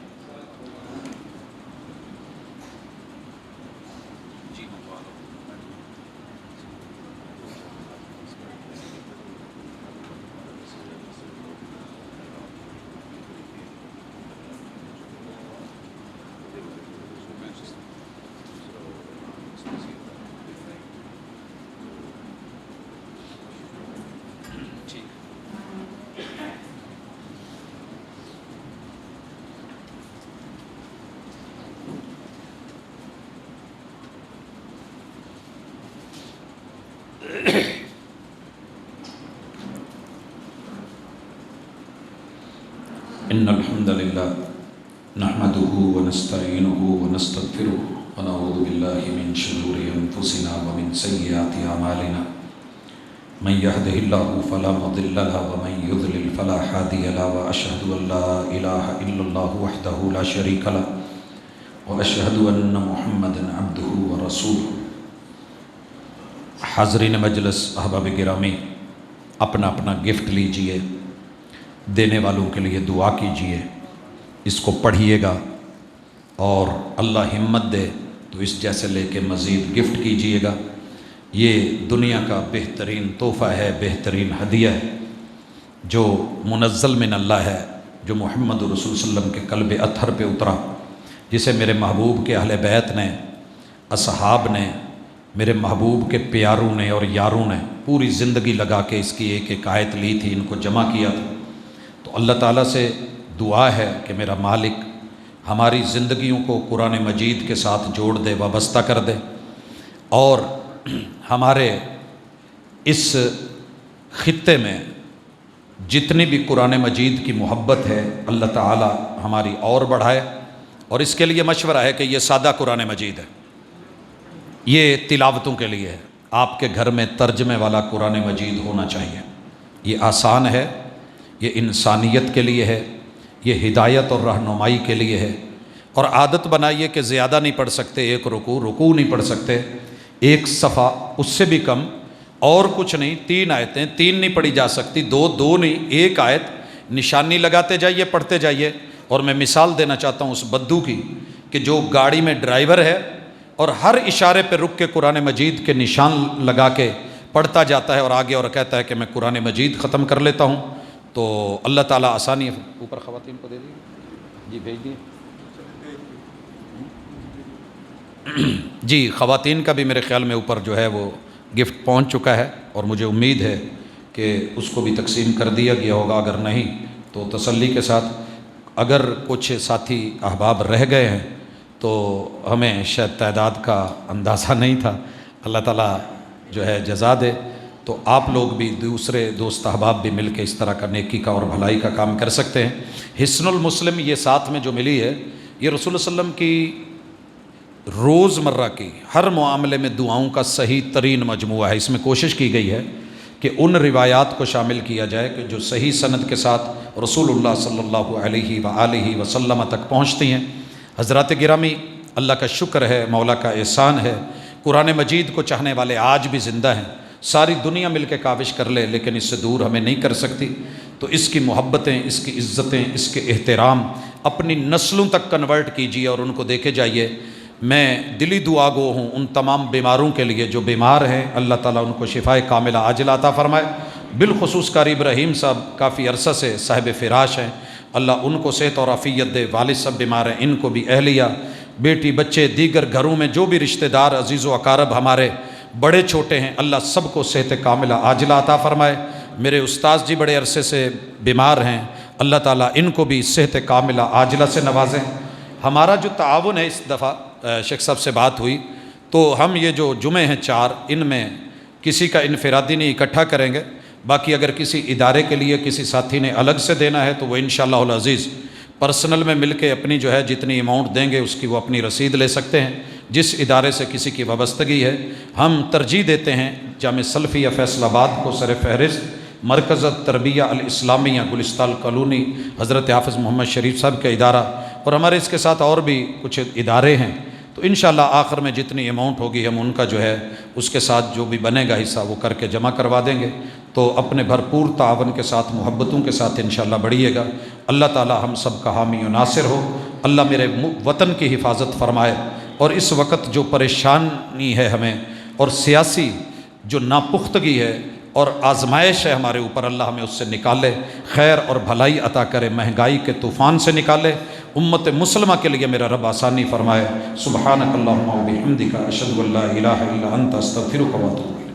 ان الحمد للہ نحمده ونستعینه ونستغفره ونعوذ باللہ من شرور انفسنا ومن سیئات اعمالنا من يهده الله فلا مضل له ومن يضلل فلا هادي له واشهد ان لا اله الا الله وحده لا شريك له واشهد ان محمدا عبده ورسوله۔ حاضرین مجلس، احباب گرامی، اپنا اپنا گفٹ لیجئے، دینے والوں کے لیے دعا کیجئے، اس کو پڑھیے گا اور اللہ ہمت دے تو اس جیسے لے کے مزید گفٹ کیجئے گا۔ یہ دنیا کا بہترین تحفہ ہے، بہترین ہدیہ ہے جو منزل من اللہ ہے، جو محمد رسول صلی اللہ علیہ وسلم کے قلب اطہر پہ اترا، جسے میرے محبوب کے اہل بیت نے، اصحاب نے، میرے محبوب کے پیاروں نے اور یاروں نے پوری زندگی لگا کے اس کی ایک ایک آیت لی تھی، ان کو جمع کیا تھا۔ تو اللہ تعالیٰ سے دعا ہے کہ میرا مالک ہماری زندگیوں کو قرآن مجید کے ساتھ جوڑ دے، وابستہ کر دے، اور ہمارے اس خطے میں جتنی بھی قرآن مجید کی محبت ہے اللہ تعالیٰ ہماری اور بڑھائے۔ اور اس کے لیے مشورہ ہے کہ یہ سادہ قرآن مجید ہے، یہ تلاوتوں کے لیے ہے، آپ کے گھر میں ترجمے والا قرآن مجید ہونا چاہیے۔ یہ آسان ہے، یہ انسانیت کے لیے ہے، یہ ہدایت اور رہنمائی کے لیے ہے۔ اور عادت بنائیے کہ زیادہ نہیں پڑھ سکتے، ایک رکوع نہیں پڑھ سکتے، ایک صفحہ، اس سے بھی کم، اور کچھ نہیں، 3 آیتیں، 3 نہیں پڑھی جا سکتی، 2 نہیں، ایک آیت نشانی لگاتے جائیے، پڑھتے جائیے۔ اور میں مثال دینا چاہتا ہوں اس بدو کی کہ جو گاڑی میں ڈرائیور ہے اور ہر اشارے پہ رک کے قرآن مجید کے نشان لگا کے پڑھتا جاتا ہے اور آگے اور کہتا ہے کہ میں قرآن مجید ختم کر لیتا ہوں، تو اللہ تعالیٰ آسانی ہے۔ اوپر خواتین کو دے دیجیے، جی بھیج دیے۔ جی خواتین کا بھی میرے خیال میں اوپر جو ہے وہ گفٹ پہنچ چکا ہے، اور مجھے امید ہے کہ اس کو بھی تقسیم کر دیا گیا ہوگا، اگر نہیں تو تسلی کے ساتھ۔ اگر کچھ ساتھی احباب رہ گئے ہیں تو ہمیں شاید تعداد کا اندازہ نہیں تھا، اللہ تعالیٰ جو ہے جزا دے۔ تو آپ لوگ بھی، دوسرے دوست احباب بھی مل کے اس طرح کا نیکی کا اور بھلائی کا کام کر سکتے ہیں۔ حصن المسلم یہ ساتھ میں جو ملی ہے، یہ رسول اللہ علیہ وسلم کی روز مرہ کی ہر معاملے میں دعاؤں کا صحیح ترین مجموعہ ہے۔ اس میں کوشش کی گئی ہے کہ ان روایات کو شامل کیا جائے کہ جو صحیح سند کے ساتھ رسول اللہ صلی اللہ علیہ وآلہ وسلم تک پہنچتی ہیں۔ حضرات گرامی، اللہ کا شکر ہے، مولا کا احسان ہے، قرآن مجید کو چاہنے والے آج بھی زندہ ہیں۔ ساری دنیا مل کے کاوش کر لے لیکن اس سے دور ہمیں نہیں کر سکتی۔ تو اس کی محبتیں، اس کی عزتیں، اس کے احترام اپنی نسلوں تک کنورٹ کیجیے اور ان کو دیکھے جائیے۔ میں دلی دعا گو ہوں ان تمام بیماروں کے لیے جو بیمار ہیں، اللہ تعالیٰ ان کو شفائے کاملہ عاجلہ عطا فرمائے۔ بالخصوص قاری ابراہیم صاحب کافی عرصہ سے صاحب فراش ہیں، اللہ ان کو صحت اور عافیت دے۔ والد صاحب بیمار ہیں، ان کو بھی، اہلیہ، بیٹی، بچے، دیگر گھروں میں جو بھی رشتہ دار عزیز و اقارب ہمارے بڑے چھوٹے ہیں، اللہ سب کو صحت کاملہ عاجلہ عطا فرمائے۔ میرے استاذ جی بڑے عرصے سے بیمار ہیں، اللہ تعالیٰ ان کو بھی صحت کاملہ عاجلہ سے نوازیں۔ ہمارا جو تعاون ہے، اس دفعہ شیخ صاحب سے بات ہوئی تو ہم یہ جو جمعے ہیں 4، ان میں کسی کا انفرادی نہیں اکٹھا کریں گے، باقی اگر کسی ادارے کے لیے کسی ساتھی نے الگ سے دینا ہے تو وہ انشاءاللہ العزیز پرسنل میں مل کے اپنی جو ہے جتنی اماؤنٹ دیں گے اس کی وہ اپنی رسید لے سکتے ہیں۔ جس ادارے سے کسی کی وابستگی ہے، ہم ترجیح دیتے ہیں جامع سلفیہ فیصل آباد کو سر فہرست مرکز تربیہ الاسلامیہ گلستان کالونی حضرت حافظ محمد شریف صاحب کا ادارہ، اور ہمارے اس کے ساتھ اور بھی کچھ ادارے ہیں، تو انشاءاللہ آخر میں جتنی اماؤنٹ ہوگی ہم ان کا جو ہے اس کے ساتھ جو بھی بنے گا حصہ وہ کر کے جمع کروا دیں گے۔ تو اپنے بھرپور تعاون کے ساتھ، محبتوں کے ساتھ انشاءاللہ بڑھیے گا۔ اللہ تعالی ہم سب کا حامی و ناصر ہو۔ اللہ میرے وطن کی حفاظت فرمائے، اور اس وقت جو پریشانی ہے ہمیں اور سیاسی جو ناپختگی ہے اور آزمائش ہے ہمارے اوپر، اللہ ہمیں اس سے نکالے، خیر اور بھلائی عطا کرے، مہنگائی کے طوفان سے نکالے، امت مسلمہ کے لیے میرا رب آسانی فرمائے۔ سبحانک اللہم و بحمدک، اشہد ان لا الہ الا انت، استغفرک و اتوب الیک۔